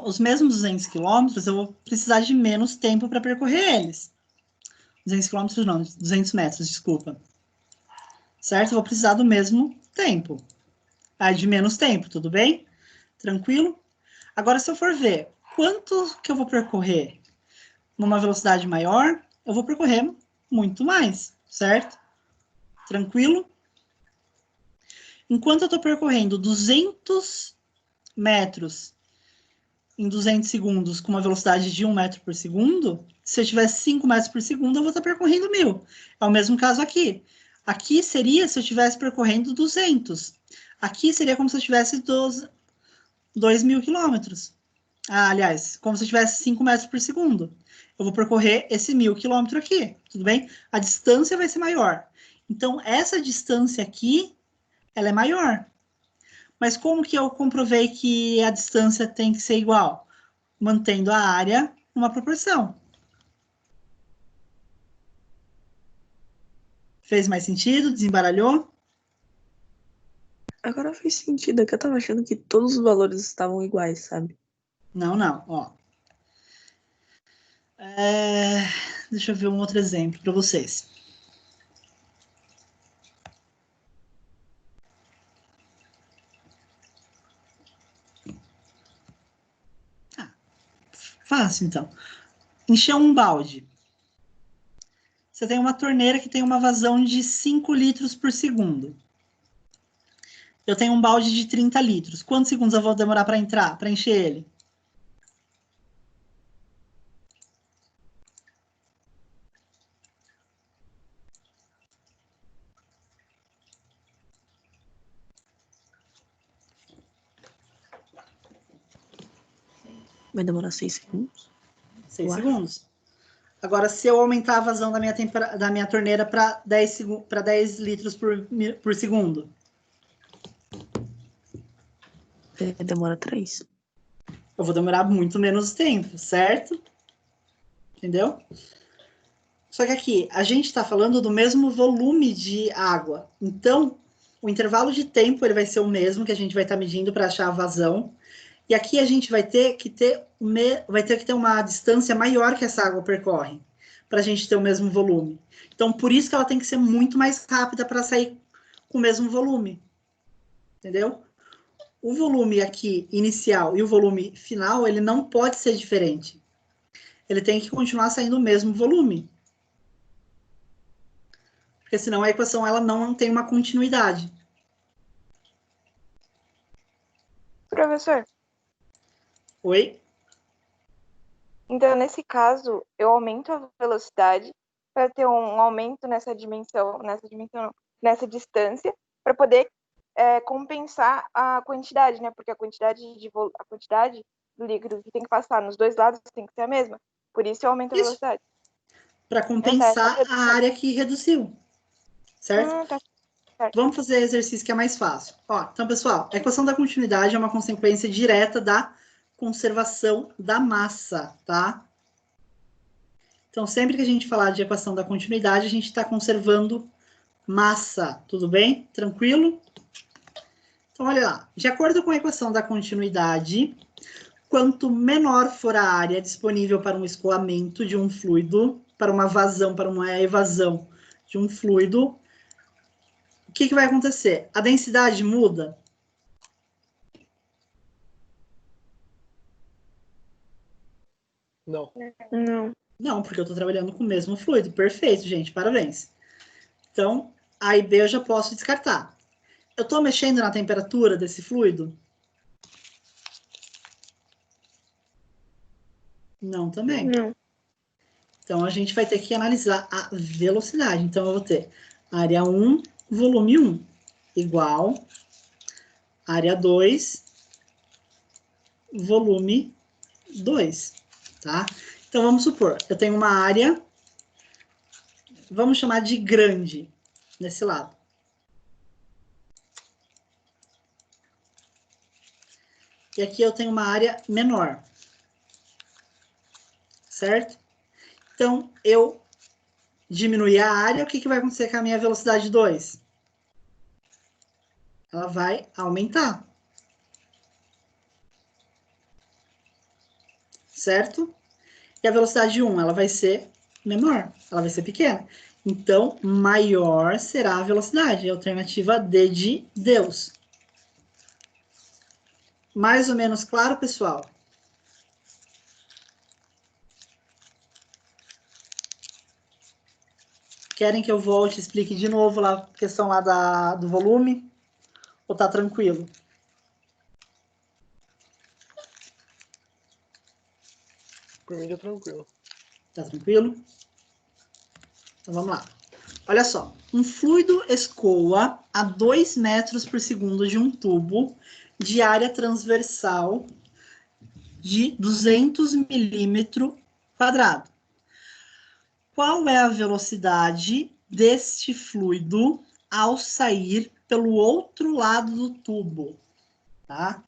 [SPEAKER 1] os mesmos 200 quilômetros, eu vou precisar de menos tempo para percorrer eles. 200 quilômetros não, 200 metros, desculpa. Certo? Eu vou precisar do mesmo tempo. De menos tempo, tudo bem? Tranquilo? Agora, se eu for ver quanto que eu vou percorrer numa velocidade maior, eu vou percorrer muito mais, certo? Tranquilo? Enquanto eu estou percorrendo 200 metros em 200 segundos com uma velocidade de 1 metro por segundo, se eu tivesse 5 metros por segundo, eu vou estar percorrendo 1000. É o mesmo caso aqui. Aqui seria se eu estivesse percorrendo 200. Aqui seria como se eu tivesse 2.000 quilômetros. Aliás, como se eu tivesse 5 metros por segundo. Eu vou percorrer esse 1.000 quilômetros aqui, tudo bem? A distância vai ser maior. Então, essa distância aqui, ela é maior. Mas como que eu comprovei que a distância tem que ser igual? Mantendo a área numa proporção. Fez mais sentido? Desembaralhou?
[SPEAKER 4] Agora fez sentido, é que eu tava achando que todos os valores estavam iguais, sabe?
[SPEAKER 1] Não, não, ó. Deixa eu ver um outro exemplo para vocês. Fácil, então. Encher um balde. Você tem uma torneira que tem uma vazão de 5 litros por segundo. Eu tenho um balde de 30 litros. Quantos segundos eu vou demorar para entrar, para encher ele?
[SPEAKER 4] Vai demorar 6 segundos?
[SPEAKER 1] 6 segundos. Agora, se eu aumentar a vazão da minha torneira para 10 litros por segundo,
[SPEAKER 4] Demora 3.
[SPEAKER 1] eu vou demorar muito menos tempo, certo? Entendeu? Só que aqui, a gente está falando do mesmo volume de água. Então, o intervalo de tempo ele vai ser o mesmo que a gente vai estar medindo para achar a vazão. E aqui a gente vai ter que ter uma distância maior que essa água percorre, para a gente ter o mesmo volume. Então, por isso que ela tem que ser muito mais rápida para sair com o mesmo volume. Entendeu? O volume aqui inicial e o volume final, ele não pode ser diferente. Ele tem que continuar saindo o mesmo volume. Porque senão a equação ela não tem uma continuidade.
[SPEAKER 2] Professor,
[SPEAKER 1] Oi?
[SPEAKER 2] então nesse caso, eu aumento a velocidade para ter um aumento nessa dimensão não, nessa distância, para poder compensar a quantidade, né? Porque a quantidade do líquido que tem que passar nos dois lados tem que ser a mesma. Por isso eu aumento a
[SPEAKER 1] Isso.
[SPEAKER 2] velocidade.
[SPEAKER 1] Para
[SPEAKER 2] Essa
[SPEAKER 1] compensar a
[SPEAKER 2] redução.
[SPEAKER 1] área que reduziu. Certo?
[SPEAKER 2] Tá certo.
[SPEAKER 1] Vamos fazer exercício que é mais fácil. Ó, então, pessoal, a equação da continuidade é uma consequência direta da conservação da massa, tá? Então, sempre que a gente falar de equação da continuidade, a gente está conservando massa, tudo bem? Tranquilo? Então, olha lá. De acordo com a equação da continuidade, quanto menor for a área disponível para um escoamento de um fluido, para uma vazão, para uma evasão de um fluido, o que vai acontecer? A densidade muda?
[SPEAKER 5] Não.
[SPEAKER 2] Não.
[SPEAKER 1] Não, porque eu estou trabalhando com o mesmo fluido. Perfeito, gente, parabéns. Então, A e B eu já posso descartar. Eu estou mexendo na temperatura desse fluido? Não, também.
[SPEAKER 2] Não.
[SPEAKER 1] Então, a gente vai ter que analisar a velocidade. Então, eu vou ter área 1, volume 1, igual área 2, volume 2, tá? Então, vamos supor, eu tenho uma área, vamos chamar de grande, nesse lado. E aqui eu tenho uma área menor. Certo? Então, eu diminuir a área, o que vai acontecer com a minha velocidade 2? Ela vai aumentar. Certo? E a velocidade 1, ela vai ser menor, ela vai ser pequena. Então, maior será a velocidade. Alternativa D de Deus. Mais ou menos claro, pessoal? Querem que eu volte e explique de novo lá a questão lá do volume? Ou tá tranquilo?
[SPEAKER 5] Por mim tá tranquilo.
[SPEAKER 1] Tá tranquilo? Então vamos lá. Olha só, um fluido escoa a 2 metros por segundo de um tubo de área transversal de 200 milímetros quadrado. Qual é a velocidade deste fluido ao sair pelo outro lado do tubo? Tá?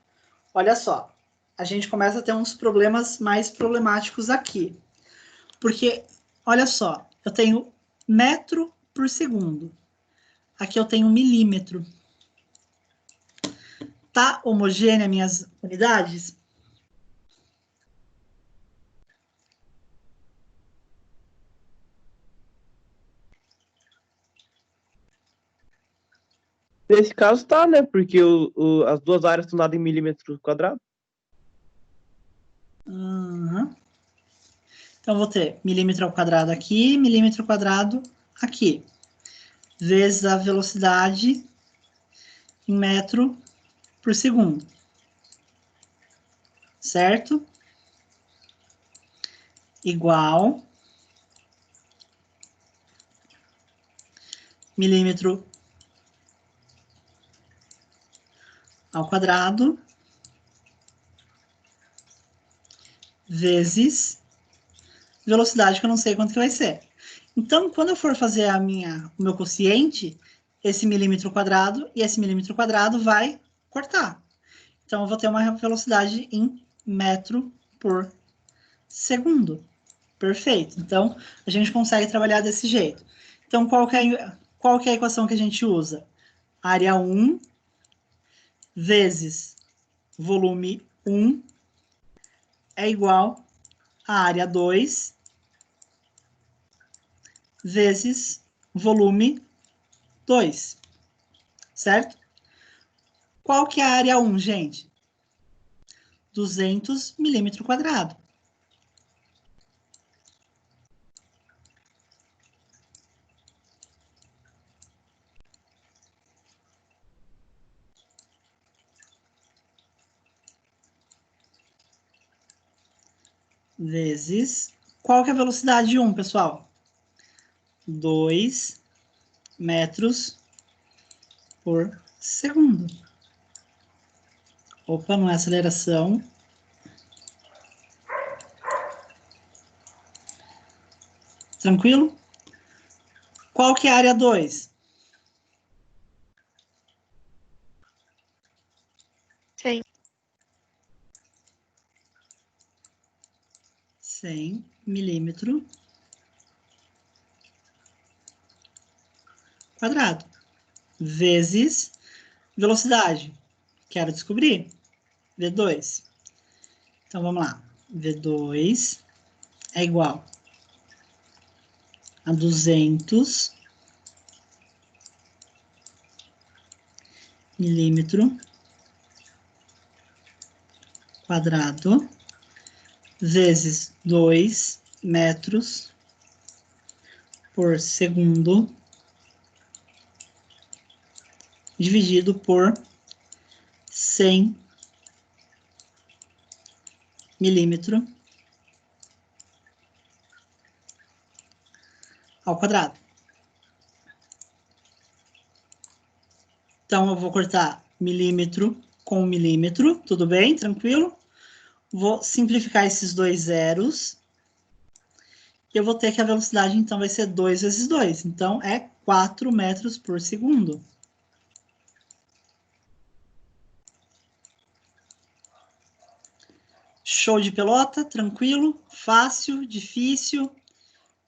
[SPEAKER 1] Olha só, a gente começa a ter uns problemas mais problemáticos aqui. Porque, olha só, eu tenho metro por segundo. Aqui eu tenho milímetro. Tá homogênea minhas unidades?
[SPEAKER 3] Nesse caso tá, né? Porque as duas áreas estão dadas em milímetros quadrados.
[SPEAKER 1] Uhum. Então, eu vou ter milímetro ao quadrado aqui, milímetro quadrado aqui. Vezes a velocidade em metro por segundo. Certo? Igual milímetro ao quadrado vezes velocidade, que eu não sei quanto que vai ser. Então, quando eu for fazer o meu quociente, esse milímetro quadrado e esse milímetro quadrado vai cortar. Então, eu vou ter uma velocidade em metro por segundo. Perfeito. Então, a gente consegue trabalhar desse jeito. Então, qual que é a equação que a gente usa? Área 1 vezes volume 1 é igual a área 2 vezes volume 2, certo? Qual que é a área 1, gente? 200 milímetros quadrados. Vezes... Qual que é a velocidade de 1, pessoal? 2 metros por segundo. Opa, não é aceleração. Tranquilo? Qual que é a área 2?
[SPEAKER 2] 100.
[SPEAKER 1] 100 milímetro quadrado. Vezes velocidade. Quero descobrir. V2. Então, vamos lá. V2 é igual a 200 milímetro quadrado vezes 2 metros por segundo dividido por 100 milímetro ao quadrado. Então, eu vou cortar milímetro com milímetro, tudo bem? Tranquilo? Vou simplificar esses dois zeros. E eu vou ter que a velocidade, então, vai ser 2 vezes 2. Então, é 4 metros por segundo. Show de pelota, tranquilo, fácil, difícil,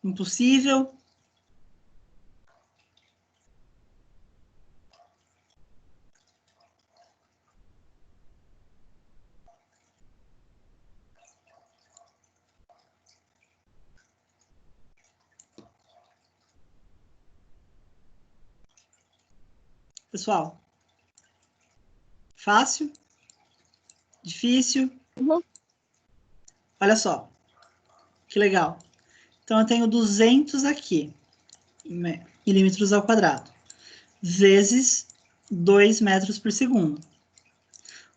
[SPEAKER 1] impossível. Pessoal, fácil, difícil. Olha só, que legal. Então, eu tenho 200 aqui, milímetros ao quadrado, vezes 2 metros por segundo.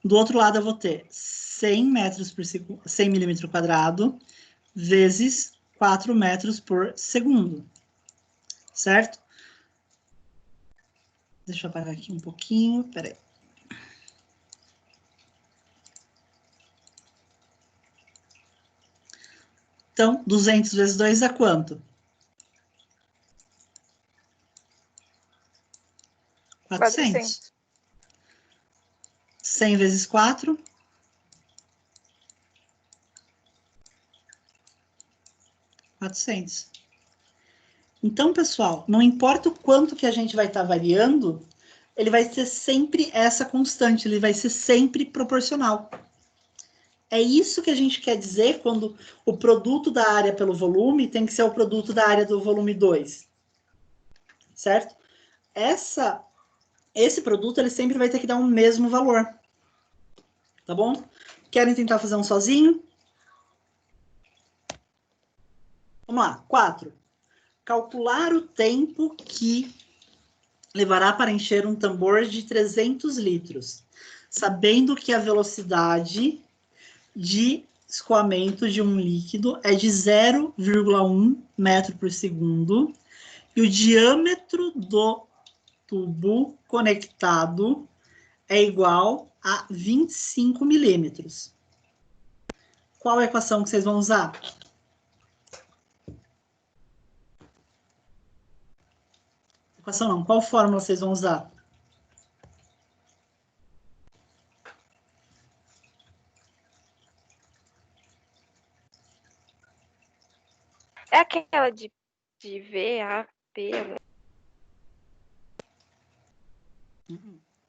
[SPEAKER 1] Do outro lado, eu vou ter 100 metros por segundo, 100 milímetros quadrado, vezes 4 metros por segundo, certo? Deixa eu apagar aqui um pouquinho, peraí. Então, 200 vezes 2 dá quanto? 400. 100 vezes 4. 400. Então, pessoal, não importa o quanto que a gente vai estar variando, ele vai ser sempre essa constante, ele vai ser sempre proporcional. É isso que a gente quer dizer quando o produto da área pelo volume tem que ser o produto da área do volume 2. Certo? Esse produto, ele sempre vai ter que dar o mesmo valor. Tá bom? Querem tentar fazer um sozinho? Vamos lá. 4. Calcular o tempo que levará para encher um tambor de 300 litros, sabendo que a velocidade de escoamento de um líquido é de 0,1 metro por segundo e o diâmetro do tubo conectado é igual a 25 milímetros. Qual a equação que vocês vão usar? Equação não, qual fórmula vocês vão usar?
[SPEAKER 2] É aquela de VAP, né?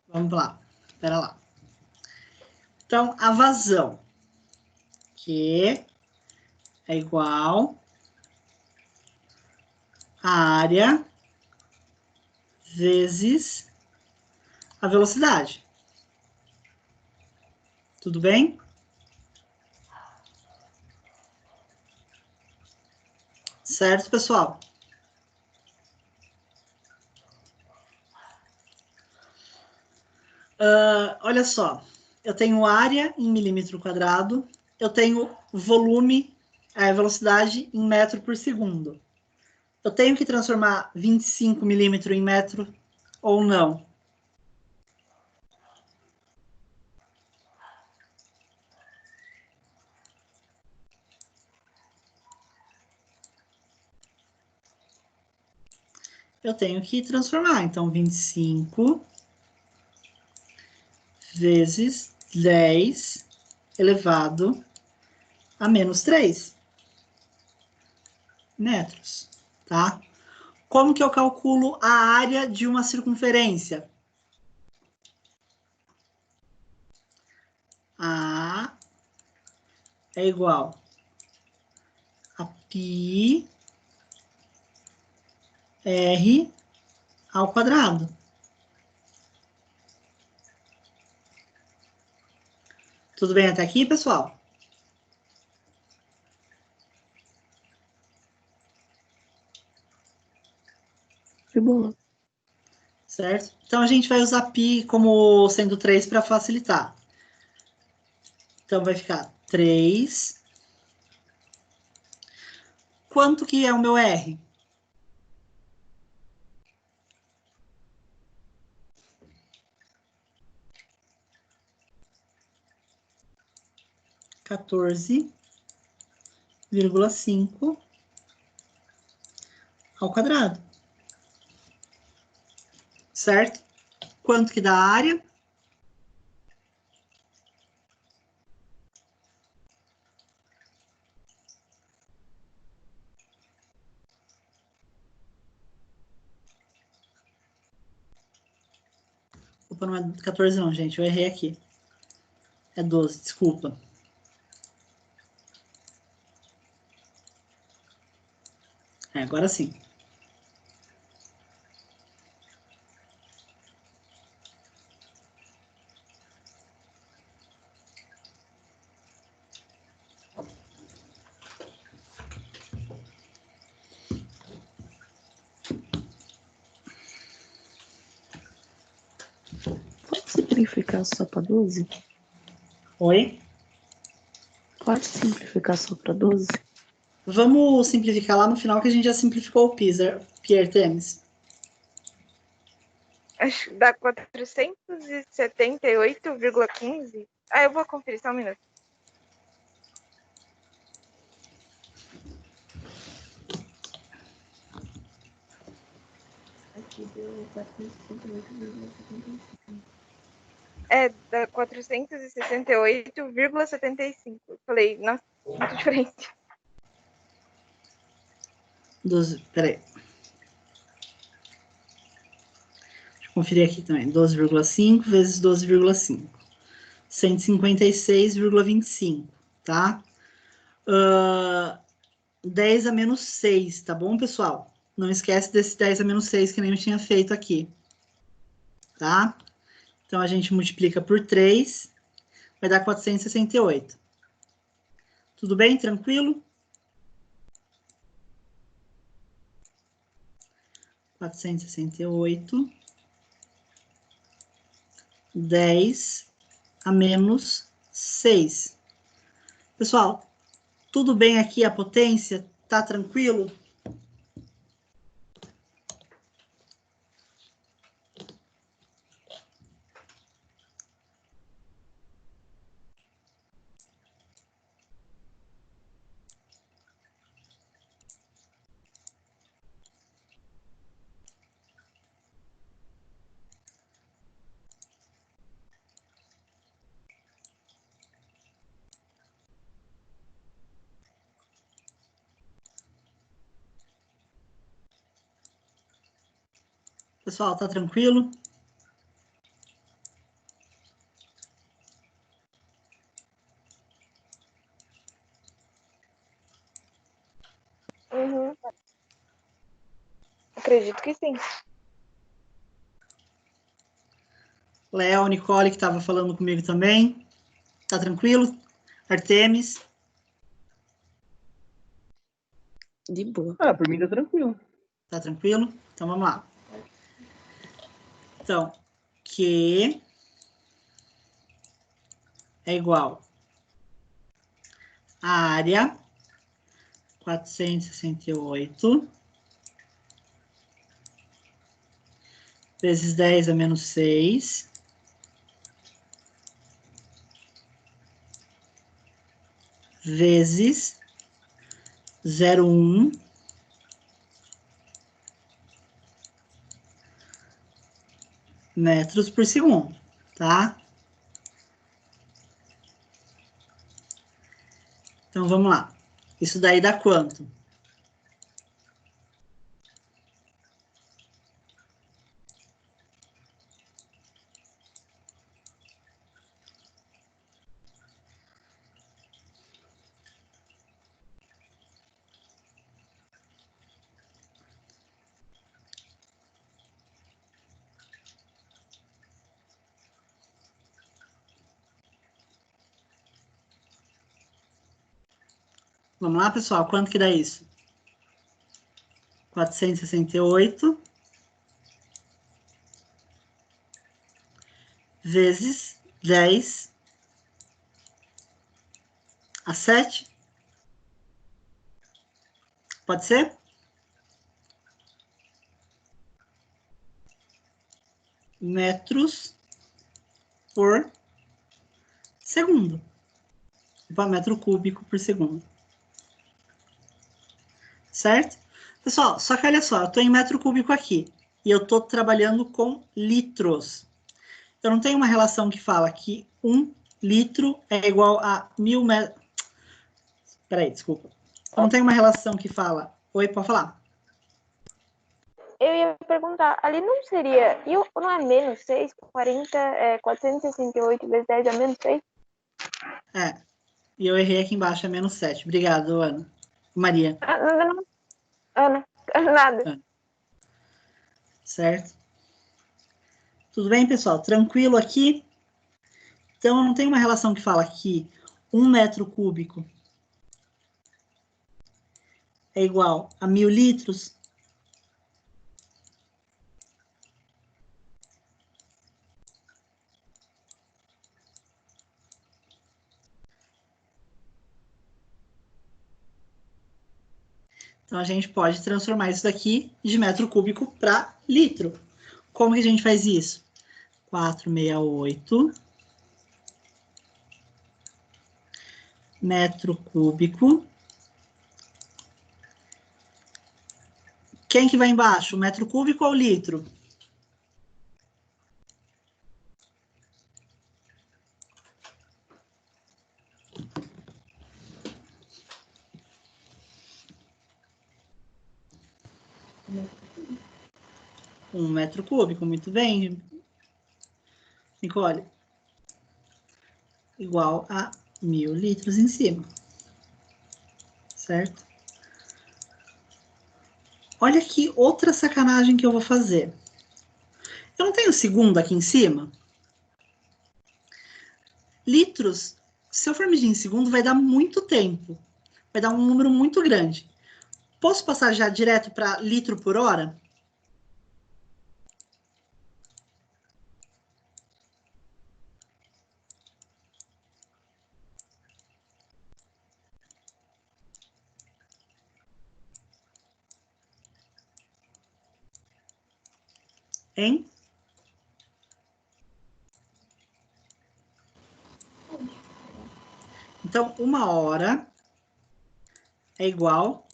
[SPEAKER 1] Vamos lá, espera lá. Então, a vazão, que é igual a área vezes a velocidade. Tudo bem? Certo, pessoal? Olha só, eu tenho área em milímetro quadrado, eu tenho volume, velocidade em metro por segundo. Eu tenho que transformar 25 milímetros em metro ou não? Eu tenho que transformar, então 25 vezes 10 elevado a menos 3 metros, tá? Como que eu calculo a área de uma circunferência? A é igual a πr ao quadrado. Tudo bem até aqui, pessoal?
[SPEAKER 4] Que bom.
[SPEAKER 1] Certo? Então, a gente vai usar π como sendo 3 para facilitar. Então, vai ficar 3. Quanto que é o meu R? (14,5) ao quadrado. Certo? Quanto que dá a área? Opa, não é 14 não, gente. Eu errei aqui. É 12, desculpa. Agora sim.
[SPEAKER 4] Pode simplificar só para 12?
[SPEAKER 1] Oi?
[SPEAKER 4] Pode simplificar só para 12?
[SPEAKER 1] Vamos simplificar lá no final, que a gente já simplificou o Pierre Temes.
[SPEAKER 2] Acho que dá 478,15. Ah, eu vou conferir, só um minuto.
[SPEAKER 4] Aqui deu 468,75.
[SPEAKER 2] Dá 468,75. Falei, nossa, muito diferente.
[SPEAKER 1] 12, peraí. Deixa eu conferir aqui também. 12,5 vezes 12,5. 156,25, tá? 10 a menos 6, tá bom, pessoal? Não esquece desse 10 a menos 6 que nem eu tinha feito aqui, tá? Então, a gente multiplica por 3, vai dar 468. Tudo bem? Tranquilo? 468. 10 a menos 6. Pessoal, tudo bem aqui a potência? Tá tranquilo? Pessoal, tá tranquilo?
[SPEAKER 2] Uhum. Acredito que sim.
[SPEAKER 1] Léo, Nicole, que estava falando comigo também. Tá tranquilo? Artemis?
[SPEAKER 4] De boa.
[SPEAKER 3] Ah, por mim tá tranquilo.
[SPEAKER 1] Tá tranquilo? Então, vamos lá. Então, Q é igual a área 468 vezes 10 a menos 6 vezes 0,1 metros por segundo, tá? Então, vamos lá. Isso daí dá quanto? Vamos lá, pessoal? Quanto que dá isso? 468 vezes 10 a 7. Pode ser? Metros por segundo. Metro cúbico por segundo. Certo? Pessoal, só que olha só, eu estou em metro cúbico aqui. E eu estou trabalhando com litros. Eu não tenho uma relação que fala que 1 litro é igual a 1000 metros. Peraí, desculpa. Eu não tenho uma relação que fala... Oi, pode falar?
[SPEAKER 2] Eu ia perguntar, ali não seria... Não é menos 6, 468 vezes 10 é menos 6?
[SPEAKER 1] É. E eu errei aqui embaixo, é menos 7. Obrigado, Ana. Maria.
[SPEAKER 2] Não. Ana, nada.
[SPEAKER 1] Certo? Tudo bem, pessoal? Tranquilo aqui? Então, não tem uma relação que fala que 1 metro cúbico é igual a 1000 litros? Então, a gente pode transformar isso daqui de metro cúbico para litro. Como que a gente faz isso? 468 metro cúbico. Quem que vai embaixo? O metro cúbico ou o litro? Um metro cúbico, muito bem. Nicole. Igual a 1000 litros em cima. Certo? Olha aqui outra sacanagem que eu vou fazer. Eu não tenho segundo aqui em cima? Litros, se eu for medir em segundo, vai dar muito tempo. Vai dar um número muito grande. Posso passar já direto para litro por hora? Hein? Então, 1 hora é igual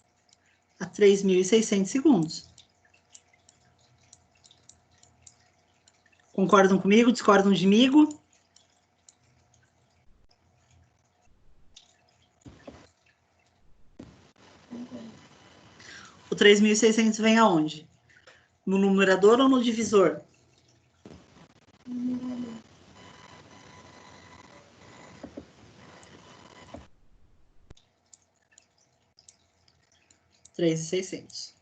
[SPEAKER 1] a 3.600 segundos. Concordam comigo? Discordam de mim? O 3.600 vem aonde? No numerador ou no divisor? Três mil e seiscentos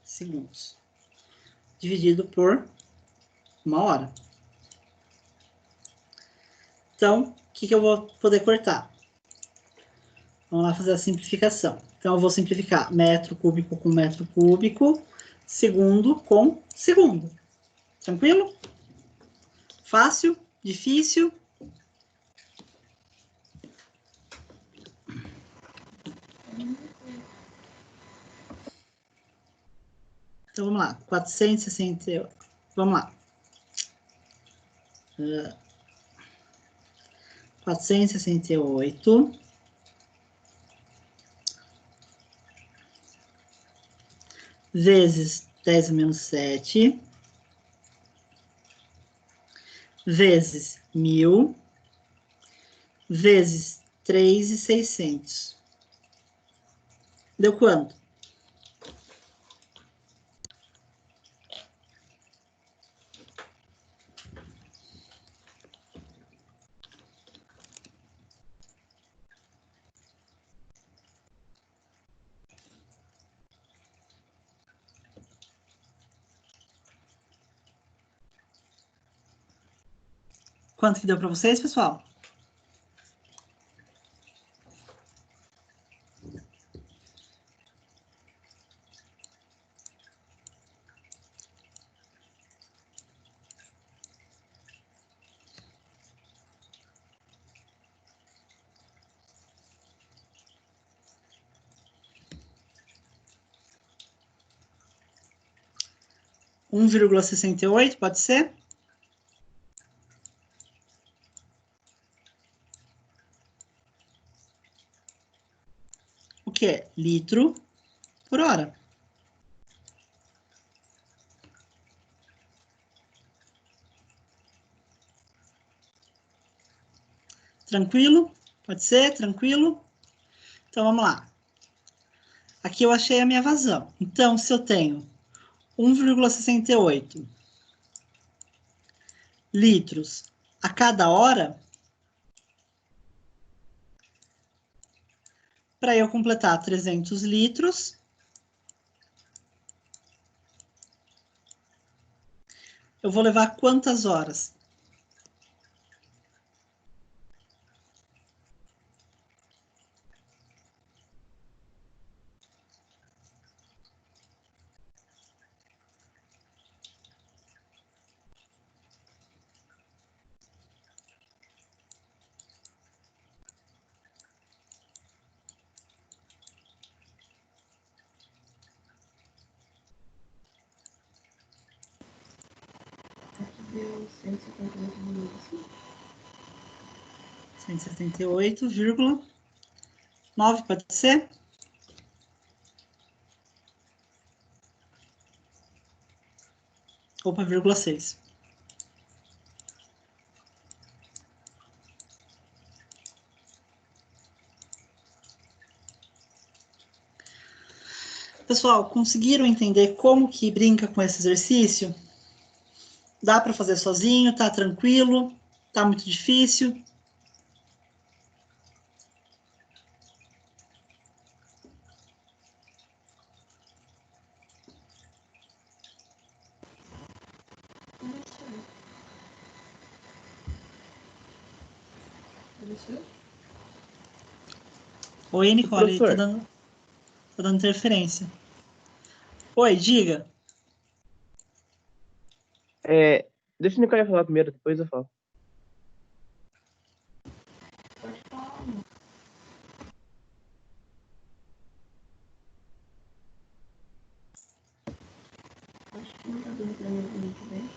[SPEAKER 1] segundos. Dividido por 1 hora. Então, o que eu vou poder cortar? Vamos lá fazer a simplificação. Então, eu vou simplificar metro cúbico com metro cúbico, segundo com segundo. Tranquilo? Fácil? Difícil? Então, vamos lá. 468. Vamos lá. 468 vezes 10 a menos 7 vezes 1000 vezes 3.600. Deu quanto? Quanto que deu para vocês, pessoal? Um 1,68, pode ser? O que é? Litro por hora. Tranquilo? Pode ser? Tranquilo? Então, vamos lá. Aqui eu achei a minha vazão. Então, se eu tenho 1,68 litros a cada hora, para eu completar 300 litros, eu vou levar quantas horas?
[SPEAKER 4] Deu 178 minutos.
[SPEAKER 1] 178,9, pode ser? Opa, vírgula 6. Pessoal, conseguiram entender como que brinca com esse exercício? Dá para fazer sozinho? Tá tranquilo? Tá muito difícil? Oi, Nicole,
[SPEAKER 3] Professor.
[SPEAKER 1] tá dando interferência. Oi, diga.
[SPEAKER 3] Deixa o Nicole falar primeiro, depois eu falo.
[SPEAKER 4] Pode falar, amor. Acho que não tá dando pra mim muito bem.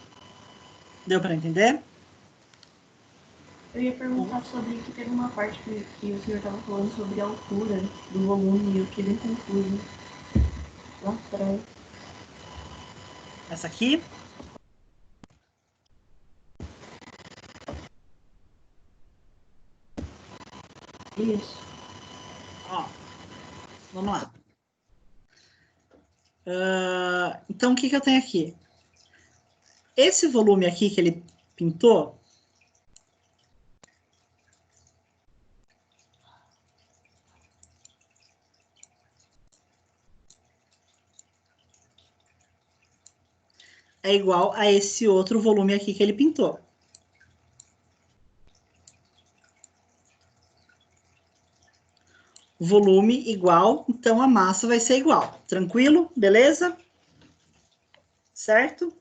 [SPEAKER 1] Deu para entender?
[SPEAKER 4] Eu ia perguntar sobre que teve uma parte que o senhor estava falando sobre a altura do volume e eu fiquei bem confuso. Lá atrás.
[SPEAKER 1] Essa aqui?
[SPEAKER 4] Isso.
[SPEAKER 1] Ó, vamos lá. Então, o que eu tenho aqui? Esse volume aqui que ele pintou, é igual a esse outro volume aqui que ele pintou. Volume igual, então a massa vai ser igual. Tranquilo? Beleza? Certo?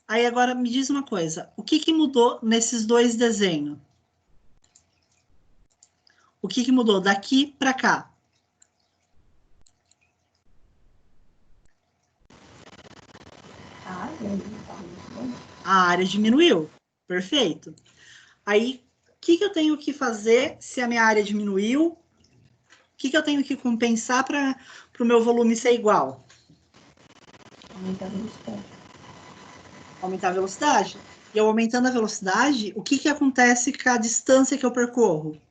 [SPEAKER 1] Aí agora me diz uma coisa, o que mudou nesses dois desenhos? O que mudou daqui para cá? A área diminuiu. Perfeito. Aí, o que eu tenho que fazer se a minha área diminuiu? O que eu tenho que compensar para o meu volume ser igual?
[SPEAKER 4] Aumentar a velocidade.
[SPEAKER 1] Aumentar a velocidade. E eu aumentando a velocidade, o que acontece com a distância que eu percorro?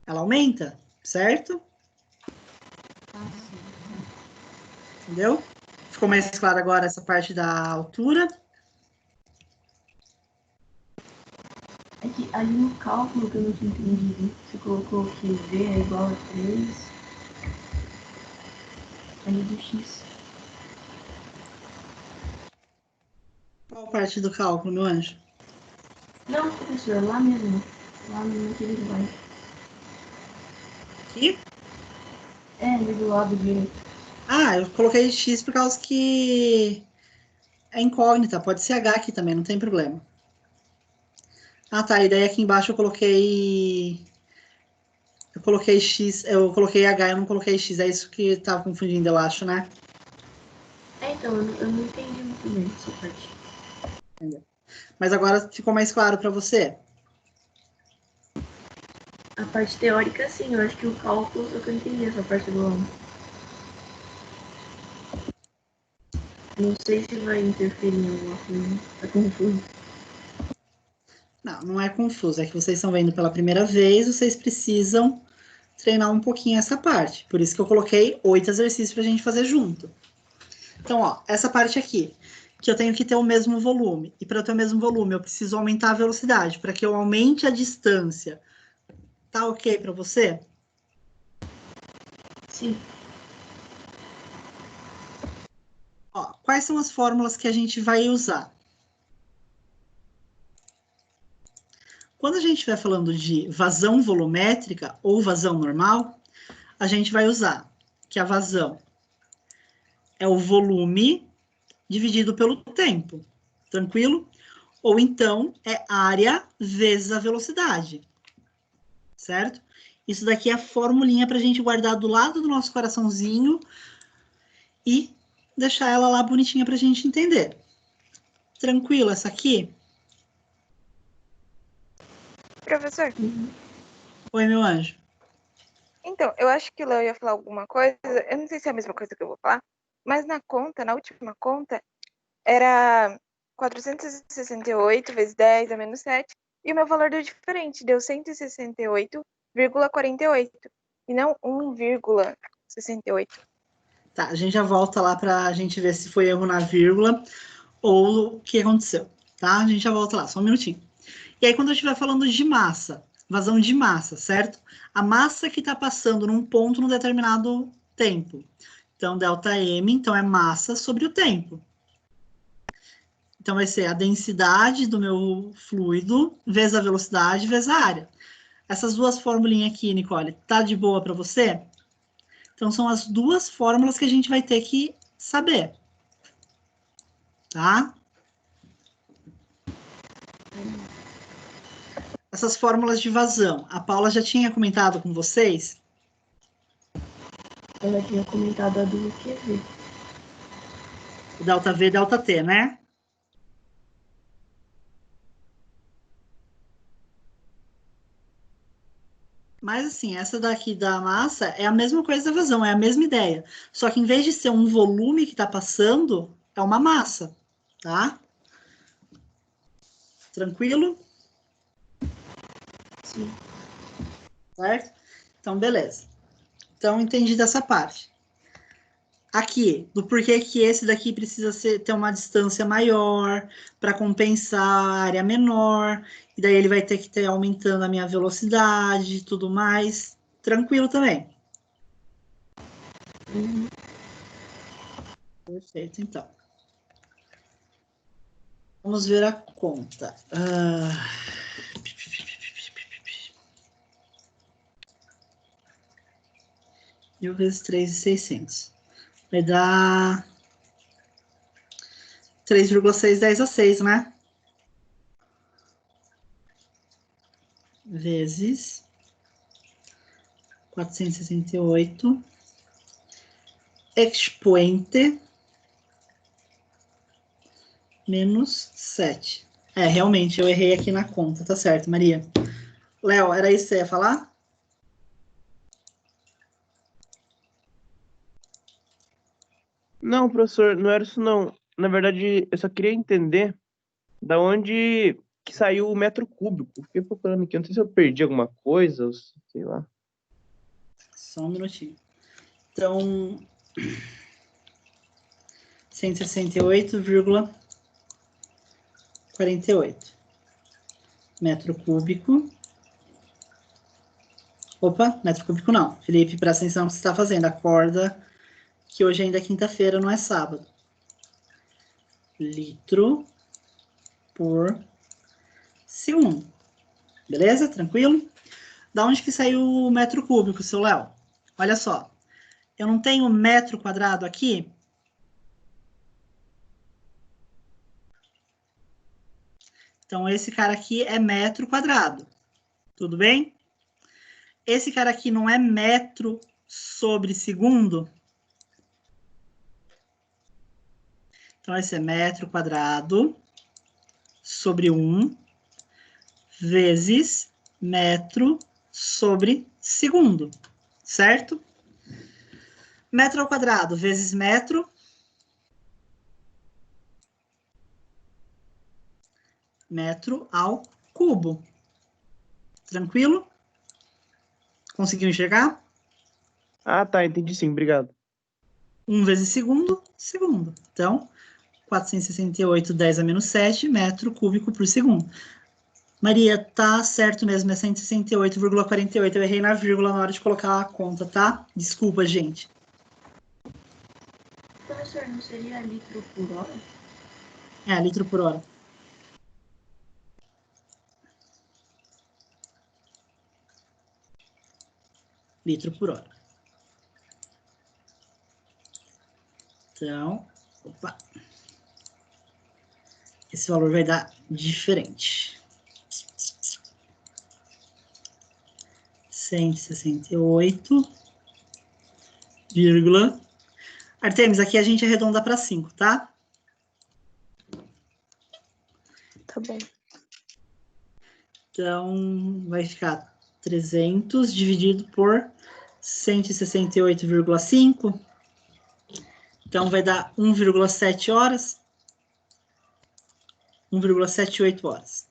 [SPEAKER 1] Ela aumenta, certo? Entendeu? Ficou mais claro agora essa parte da altura?
[SPEAKER 4] É que ali no cálculo que eu não tinha entendido, você colocou que V é igual a 3 ali do X.
[SPEAKER 1] Qual parte do cálculo, meu anjo?
[SPEAKER 4] Não, professor, lá mesmo. Lá naquele slide.
[SPEAKER 1] Aqui?
[SPEAKER 4] É, ali do lado direito.
[SPEAKER 1] Ah, eu coloquei X por causa que é incógnita. Pode ser H aqui também, não tem problema. Ah, tá. E daí aqui embaixo eu coloquei X, eu coloquei H, eu não coloquei X. É isso que tava confundindo, eu acho, né?
[SPEAKER 4] É, então, eu não entendi muito bem essa parte.
[SPEAKER 1] Entendeu? Mas agora ficou mais claro para você?
[SPEAKER 4] A parte teórica, sim, eu acho que o cálculo só que eu entendi essa parte do ano. Não sei se vai interferir em alguma coisa. Tá confuso.
[SPEAKER 1] Não, não é confuso. É que vocês estão vendo pela primeira vez, vocês precisam treinar um pouquinho essa parte. Por isso que eu coloquei 8 exercícios para a gente fazer junto. Então, ó, essa parte aqui, que eu tenho que ter o mesmo volume. E para eu ter o mesmo volume, eu preciso aumentar a velocidade. Para que eu aumente a distância. Tá ok para você?
[SPEAKER 4] Sim.
[SPEAKER 1] Ó, quais são as fórmulas que a gente vai usar? Quando a gente estiver falando de vazão volumétrica ou vazão normal, a gente vai usar que a vazão é o volume dividido pelo tempo. Tranquilo? ou então é área vezes a velocidade, certo? Isso daqui é a formulinha para a gente guardar do lado do nosso coraçãozinho e deixar ela lá bonitinha para a gente entender. Tranquilo essa aqui?
[SPEAKER 2] Professor,
[SPEAKER 1] Oi, meu anjo.
[SPEAKER 2] então, eu acho que o Léo ia falar alguma coisa, eu não sei se é a mesma coisa que eu vou falar, mas na conta, na última conta, era 468 vezes 10 a menos 7, e o meu valor deu diferente, deu 168,48, e não 1,68.
[SPEAKER 1] Tá, a gente já volta lá para a gente ver se foi erro na vírgula ou o que aconteceu, tá? A gente já volta lá, só um minutinho. E aí, quando eu estiver falando de massa, vazão de massa, certo? A massa que está passando num ponto num determinado tempo. Então, ΔM, então é massa sobre o tempo. Então, vai ser a densidade do meu fluido vezes a velocidade vezes a área. Essas duas formulinhas aqui, Nicole, tá de boa para você? Então, são as duas fórmulas que a gente vai ter que saber. Tá? Essas fórmulas de vazão, a Paula já tinha comentado com vocês?
[SPEAKER 4] Ela tinha comentado a do QV.
[SPEAKER 1] Delta V, delta T, né? Mas assim, essa daqui da massa é a mesma coisa da vazão, é a mesma ideia. Só que em vez de ser um volume que está passando, é uma massa, tá? Tranquilo?
[SPEAKER 4] Sim.
[SPEAKER 1] Certo? Então, beleza. Então, entendi dessa parte. Aqui, do porquê que esse daqui precisa ter uma distância maior para compensar a área menor, e daí ele vai ter que ter aumentando a minha velocidade e tudo mais. Tranquilo também. Perfeito, então. Vamos ver a conta. 1.000 vezes 3.600. Vai dar 3,610 a 6, né? Vezes 468 expoente menos 7. É, realmente, eu errei aqui na conta, tá certo, Maria. Léo, era isso que você ia falar?
[SPEAKER 3] Não, professor, não era isso não. Na verdade, eu só queria entender da onde que saiu o metro cúbico. Fiquei procurando aqui, não sei se eu perdi alguma coisa, ou sei lá.
[SPEAKER 1] Só um minutinho. Então, 168,48 metro cúbico. Opa, metro cúbico não. Felipe, presta atenção no que você está fazendo. Acorda que hoje ainda é quinta-feira, não é sábado. Litro por segundo. Beleza? Tranquilo? Da onde que saiu o metro cúbico, seu Léo? Olha só. Eu não tenho metro quadrado aqui? Então, esse cara aqui é metro quadrado. Tudo bem? Esse cara aqui não é metro sobre segundo? Então, esse é metro quadrado sobre 1 vezes metro sobre segundo, certo? Metro ao quadrado vezes metro, metro ao cubo. Tranquilo? Conseguiu enxergar?
[SPEAKER 3] Ah, tá, entendi sim, obrigado.
[SPEAKER 1] 1 vezes segundo, segundo. Então, 468, 10 a menos 7 metro cúbico por segundo. Maria, tá certo mesmo, é 168,48. Eu errei na vírgula na hora de colocar a conta, tá? Desculpa, gente.
[SPEAKER 4] Professor, não seria litro por hora?
[SPEAKER 1] É, litro por hora. Litro por hora. Então, opa. esse valor vai dar diferente. 168, vírgula. Artemis, aqui a gente arredonda para 5, tá?
[SPEAKER 2] Tá bom.
[SPEAKER 1] Então, vai ficar 300 dividido por 168,5. Então, vai dar 1,7 horas. 1,78 horas.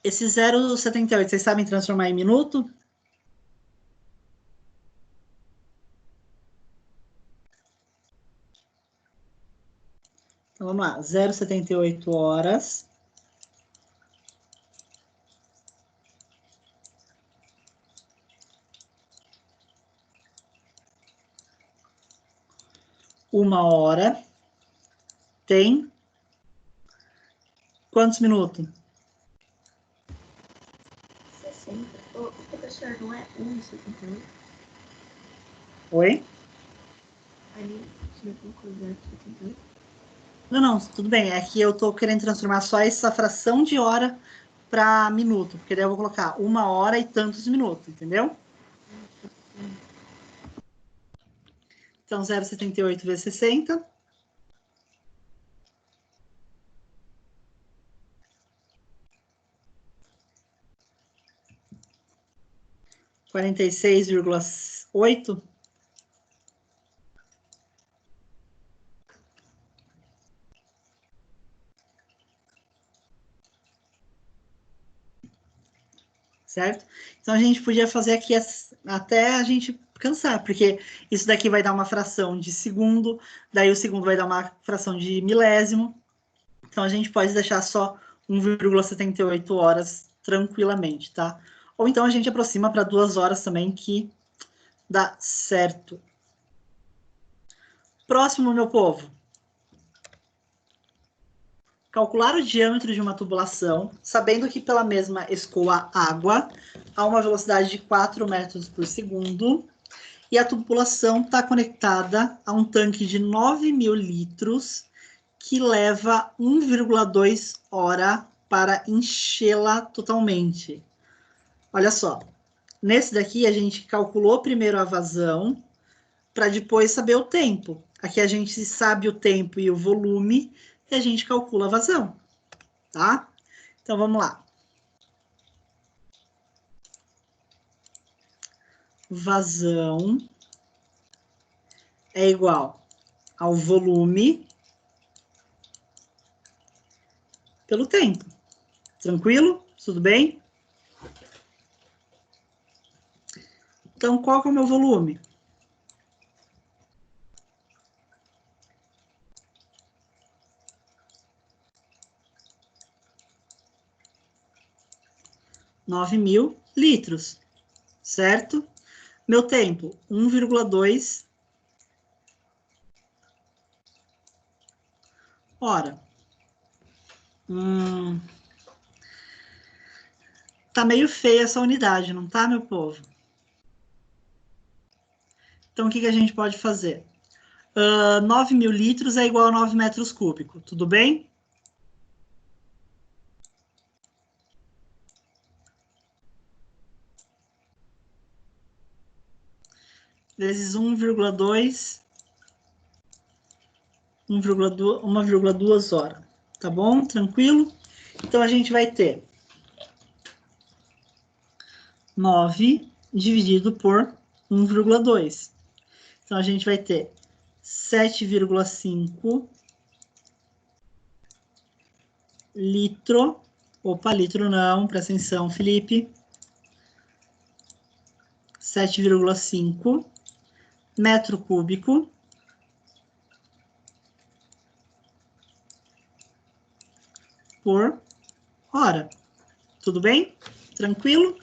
[SPEAKER 1] Esse 0,78, vocês sabem transformar em minuto? Então, vamos lá. 0,78 horas. Uma hora tem quantos minutos?
[SPEAKER 4] 60. Ô, professor, não é 1,78?
[SPEAKER 1] Oi?
[SPEAKER 4] Ali, você colocou 0,78?
[SPEAKER 1] Não, tudo bem. É que eu tô querendo transformar só essa fração de hora para minuto, porque daí eu vou colocar 1 hora e tantos minutos, entendeu? Então, 0,78 vezes 60. (46,8). Certo? Então, a gente podia fazer aqui até a gente cansar, porque isso daqui vai dar uma fração de segundo, daí o segundo vai dar uma fração de milésimo. Então, a gente pode deixar só 1,78 horas tranquilamente, tá? Ou então a gente aproxima para 2 horas também, que dá certo. Próximo, meu povo. Calcular o diâmetro de uma tubulação, sabendo que pela mesma escoa água a uma velocidade de 4 metros por segundo e a tubulação está conectada a um tanque de 9.000 litros que leva 1,2 hora para enchê-la totalmente. Olha só, nesse daqui a gente calculou primeiro a vazão para depois saber o tempo. Aqui a gente sabe o tempo e o volume e a gente calcula a vazão, tá? Então, vamos lá. Vazão é igual ao volume pelo tempo. Tranquilo? Tudo bem? Então, qual que é o meu volume? (9.000 litros, certo? Meu tempo, 1,2 hora. Tá meio feia essa unidade, não tá, meu povo? Então, o que a gente pode fazer? 9.000 litros é igual a 9 metros cúbicos, tudo bem? Vezes 1,2, 1,2 horas. Tá bom? Tranquilo? Então, a gente vai ter 9 dividido por 1,2. Então, a gente vai ter 7,5 litro. Opa, litro não, presta atenção, Felipe. 7,5 metro cúbico por hora. Tudo bem? Tranquilo?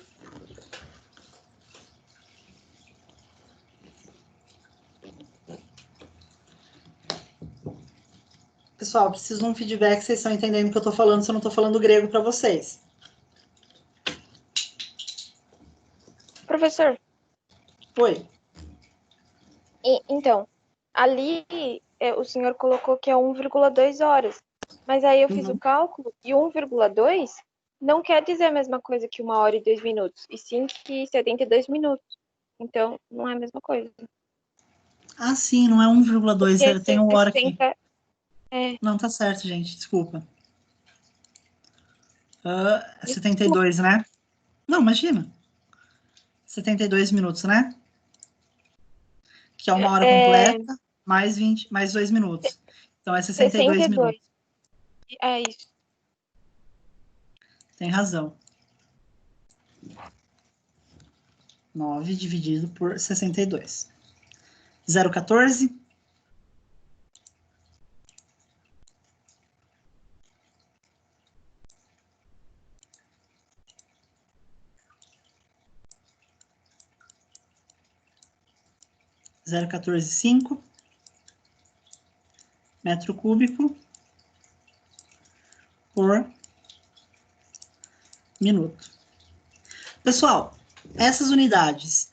[SPEAKER 1] Pessoal, preciso de um feedback, vocês estão entendendo o que eu estou falando, se eu não estou falando grego para vocês.
[SPEAKER 2] Professor,
[SPEAKER 1] Foi.
[SPEAKER 2] Então, ali o senhor colocou que é 1,2 horas. Mas aí eu fiz o cálculo e 1,2 não quer dizer a mesma coisa que 1 hora e 2 minutos, e sim que 72 minutos. Então, não é a mesma coisa.
[SPEAKER 1] Ah, sim, não é 1,2, eu tenho hora aqui.
[SPEAKER 2] 60, é,
[SPEAKER 1] Não, tá certo, gente, desculpa. 72, né? Não, imagina. 72 minutos, né? Que é 1 hora completa, mais 20, mais 2 minutos. Então é 62 minutos.
[SPEAKER 2] É isso.
[SPEAKER 1] Tem razão. 9 dividido por 62. 0,14. Zero 14,5 metro cúbico por minuto. Pessoal, essas unidades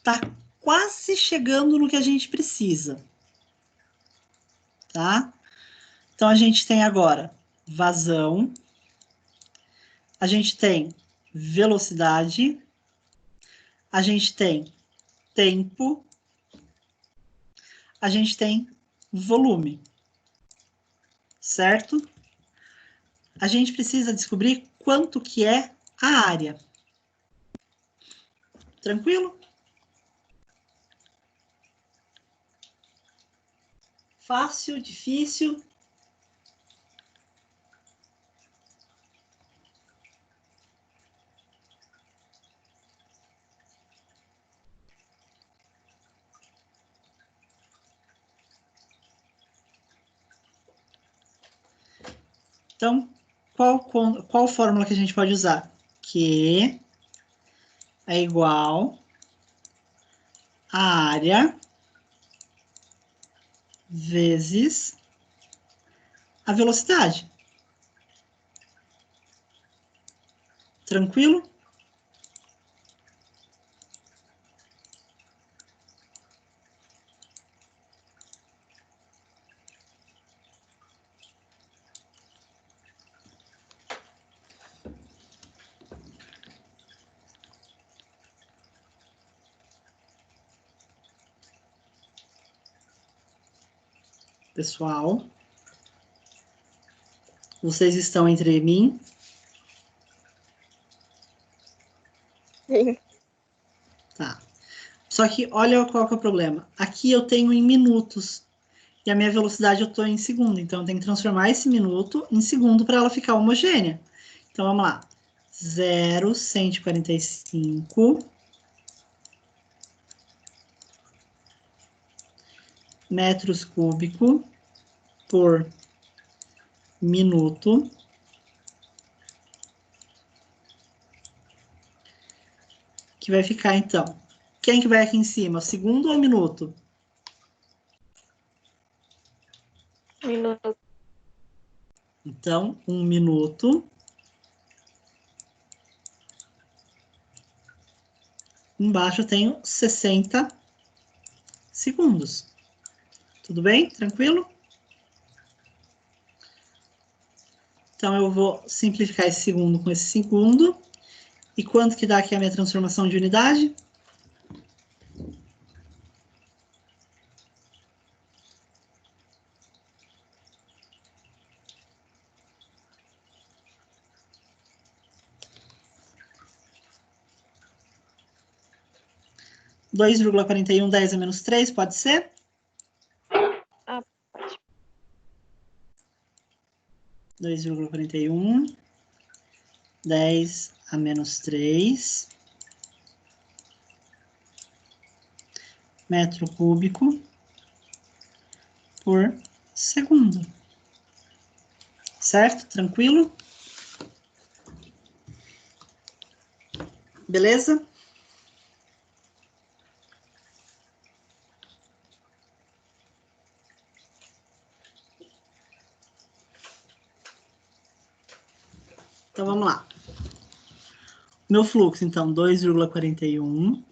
[SPEAKER 1] tá quase chegando no que a gente precisa, tá? Então a gente tem agora vazão, a gente tem velocidade, a gente tem tempo, a gente tem volume, certo? A gente precisa descobrir quanto que é a área. Tranquilo? Fácil, difícil? Então, qual fórmula que a gente pode usar? Q é igual a área vezes a velocidade. Tranquilo? Pessoal, vocês estão entre mim?
[SPEAKER 2] Sim.
[SPEAKER 1] Tá. Só que olha qual que é o problema. Aqui eu tenho em minutos e a minha velocidade eu estou em segundo. Então eu tenho que transformar esse minuto em segundo para ela ficar homogênea. Então vamos lá. 0,145 metros cúbicos por minuto. Que vai ficar, então. Quem que vai aqui em cima? O segundo ou o minuto?
[SPEAKER 2] Minuto.
[SPEAKER 1] Então, 1 minuto. Embaixo eu tenho 60 segundos. Tudo bem? Tranquilo? Então, eu vou simplificar esse segundo com esse segundo. E quanto que dá aqui a minha transformação de unidade? — 2,41, 10 a menos 3, pode ser?
[SPEAKER 2] Ah, pode.
[SPEAKER 1] 2,41, 10 a menos 3 metro cúbico por segundo. Certo? Tranquilo? Beleza? Então, vamos lá. Meu fluxo, então, 2,41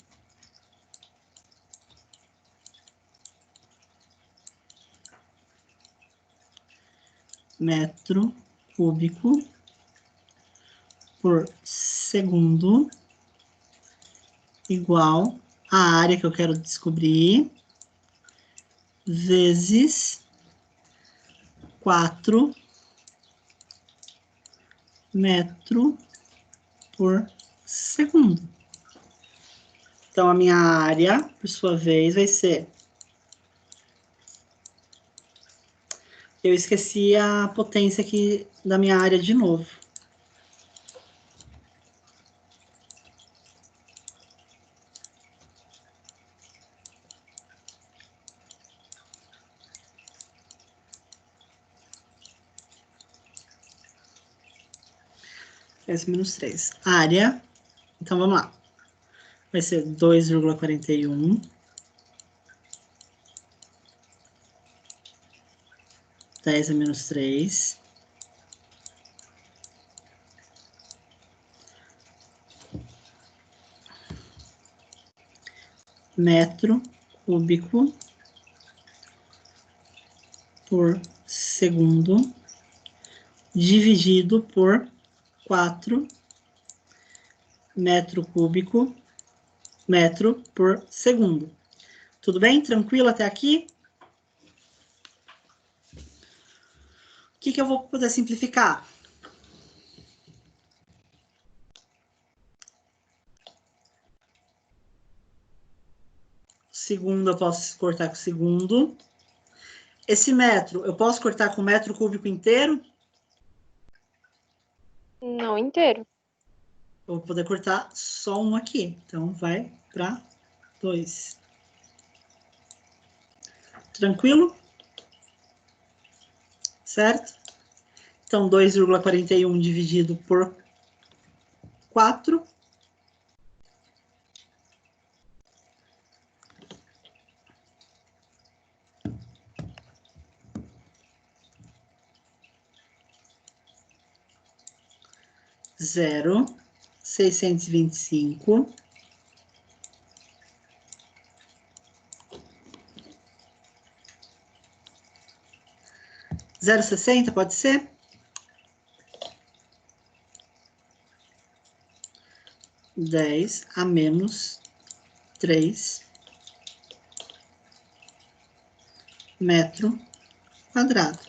[SPEAKER 1] metro cúbico por segundo igual a área que eu quero descobrir vezes 4 metro por segundo. Então, a minha área, por sua vez, vai ser... Eu esqueci a potência aqui da minha área de novo. S menos 3. Área, então vamos lá. Vai ser 2,41. Dez a menos 3. Metro cúbico por segundo, dividido por 4 metro cúbico, metro por segundo. Tudo bem? Tranquilo até aqui? O que eu vou poder simplificar? Segundo, eu posso cortar com segundo. Esse metro, eu posso cortar com metro cúbico inteiro?
[SPEAKER 2] Não inteiro.
[SPEAKER 1] Eu vou poder cortar só um aqui. Então, vai para 2. Tranquilo? Certo? Então, 2,41 dividido por 4. Zero, 625. Zero 60, pode ser? Dez a menos 3 metro quadrado.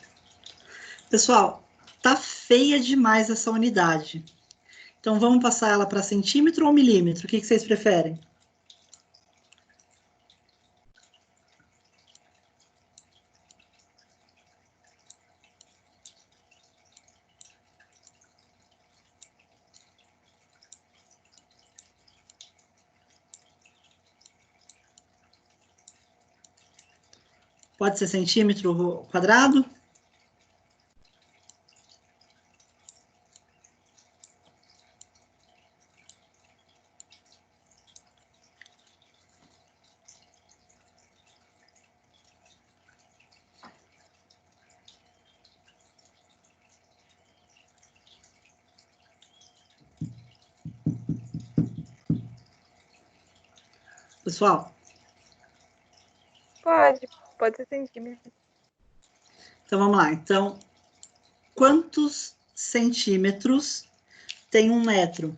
[SPEAKER 1] Pessoal, tá feia demais essa unidade. Então, vamos passar ela para centímetro ou milímetro? O que vocês preferem? Pode ser centímetro quadrado? Pessoal,
[SPEAKER 2] Pode ser centímetro.
[SPEAKER 1] então vamos lá. Então, quantos centímetros tem um metro?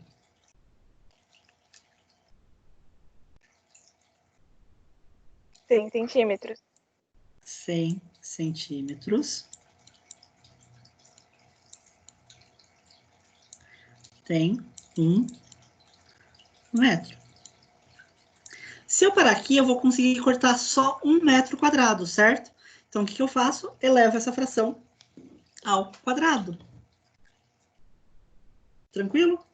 [SPEAKER 2] 100 centímetros.
[SPEAKER 1] 100 centímetros. Tem um metro. Se eu parar aqui, eu vou conseguir cortar só 1 metro quadrado, certo? Então, o que eu faço? Elevo essa fração ao quadrado. Tranquilo?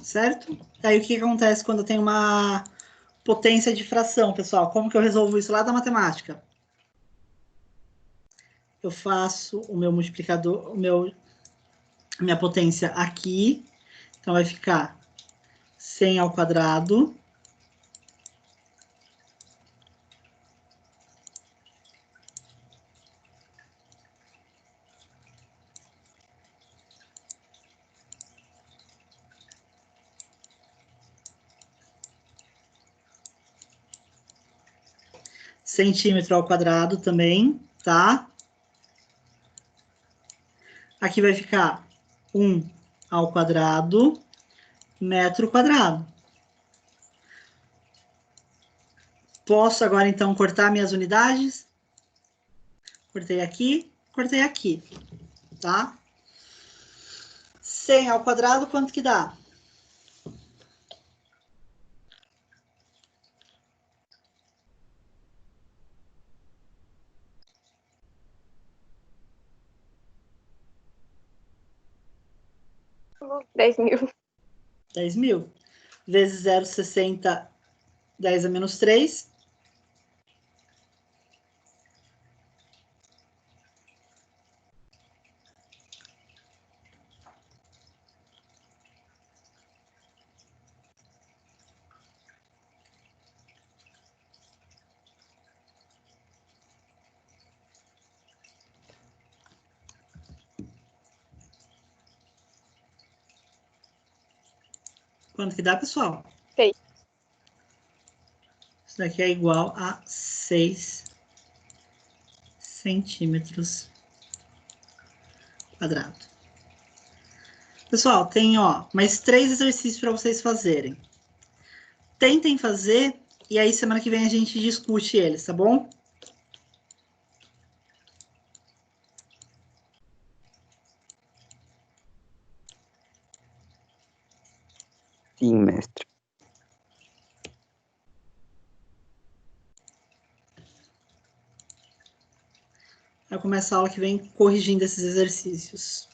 [SPEAKER 1] Certo? Aí, o que acontece quando eu tenho uma potência de fração, pessoal? Como que eu resolvo isso lá da matemática? Eu faço o meu multiplicador, minha potência aqui. Então, vai ficar 100 ao quadrado centímetro ao quadrado também, tá? Aqui vai ficar 1 ao quadrado, metro quadrado. Posso agora, então, cortar minhas unidades? Cortei aqui, tá? 100 ao quadrado, quanto que dá?
[SPEAKER 2] R$10.000.
[SPEAKER 1] 10.000. Vezes 0,60, 10 a menos 3. Quanto que dá, pessoal?
[SPEAKER 2] 6.
[SPEAKER 1] Isso daqui é igual a 6 centímetros quadrado. Pessoal, tem, ó, mais 3 exercícios para vocês fazerem. Tentem fazer e aí semana que vem a gente discute eles, tá bom?
[SPEAKER 6] Sim, mestre.
[SPEAKER 1] Vai começar a aula que vem corrigindo esses exercícios.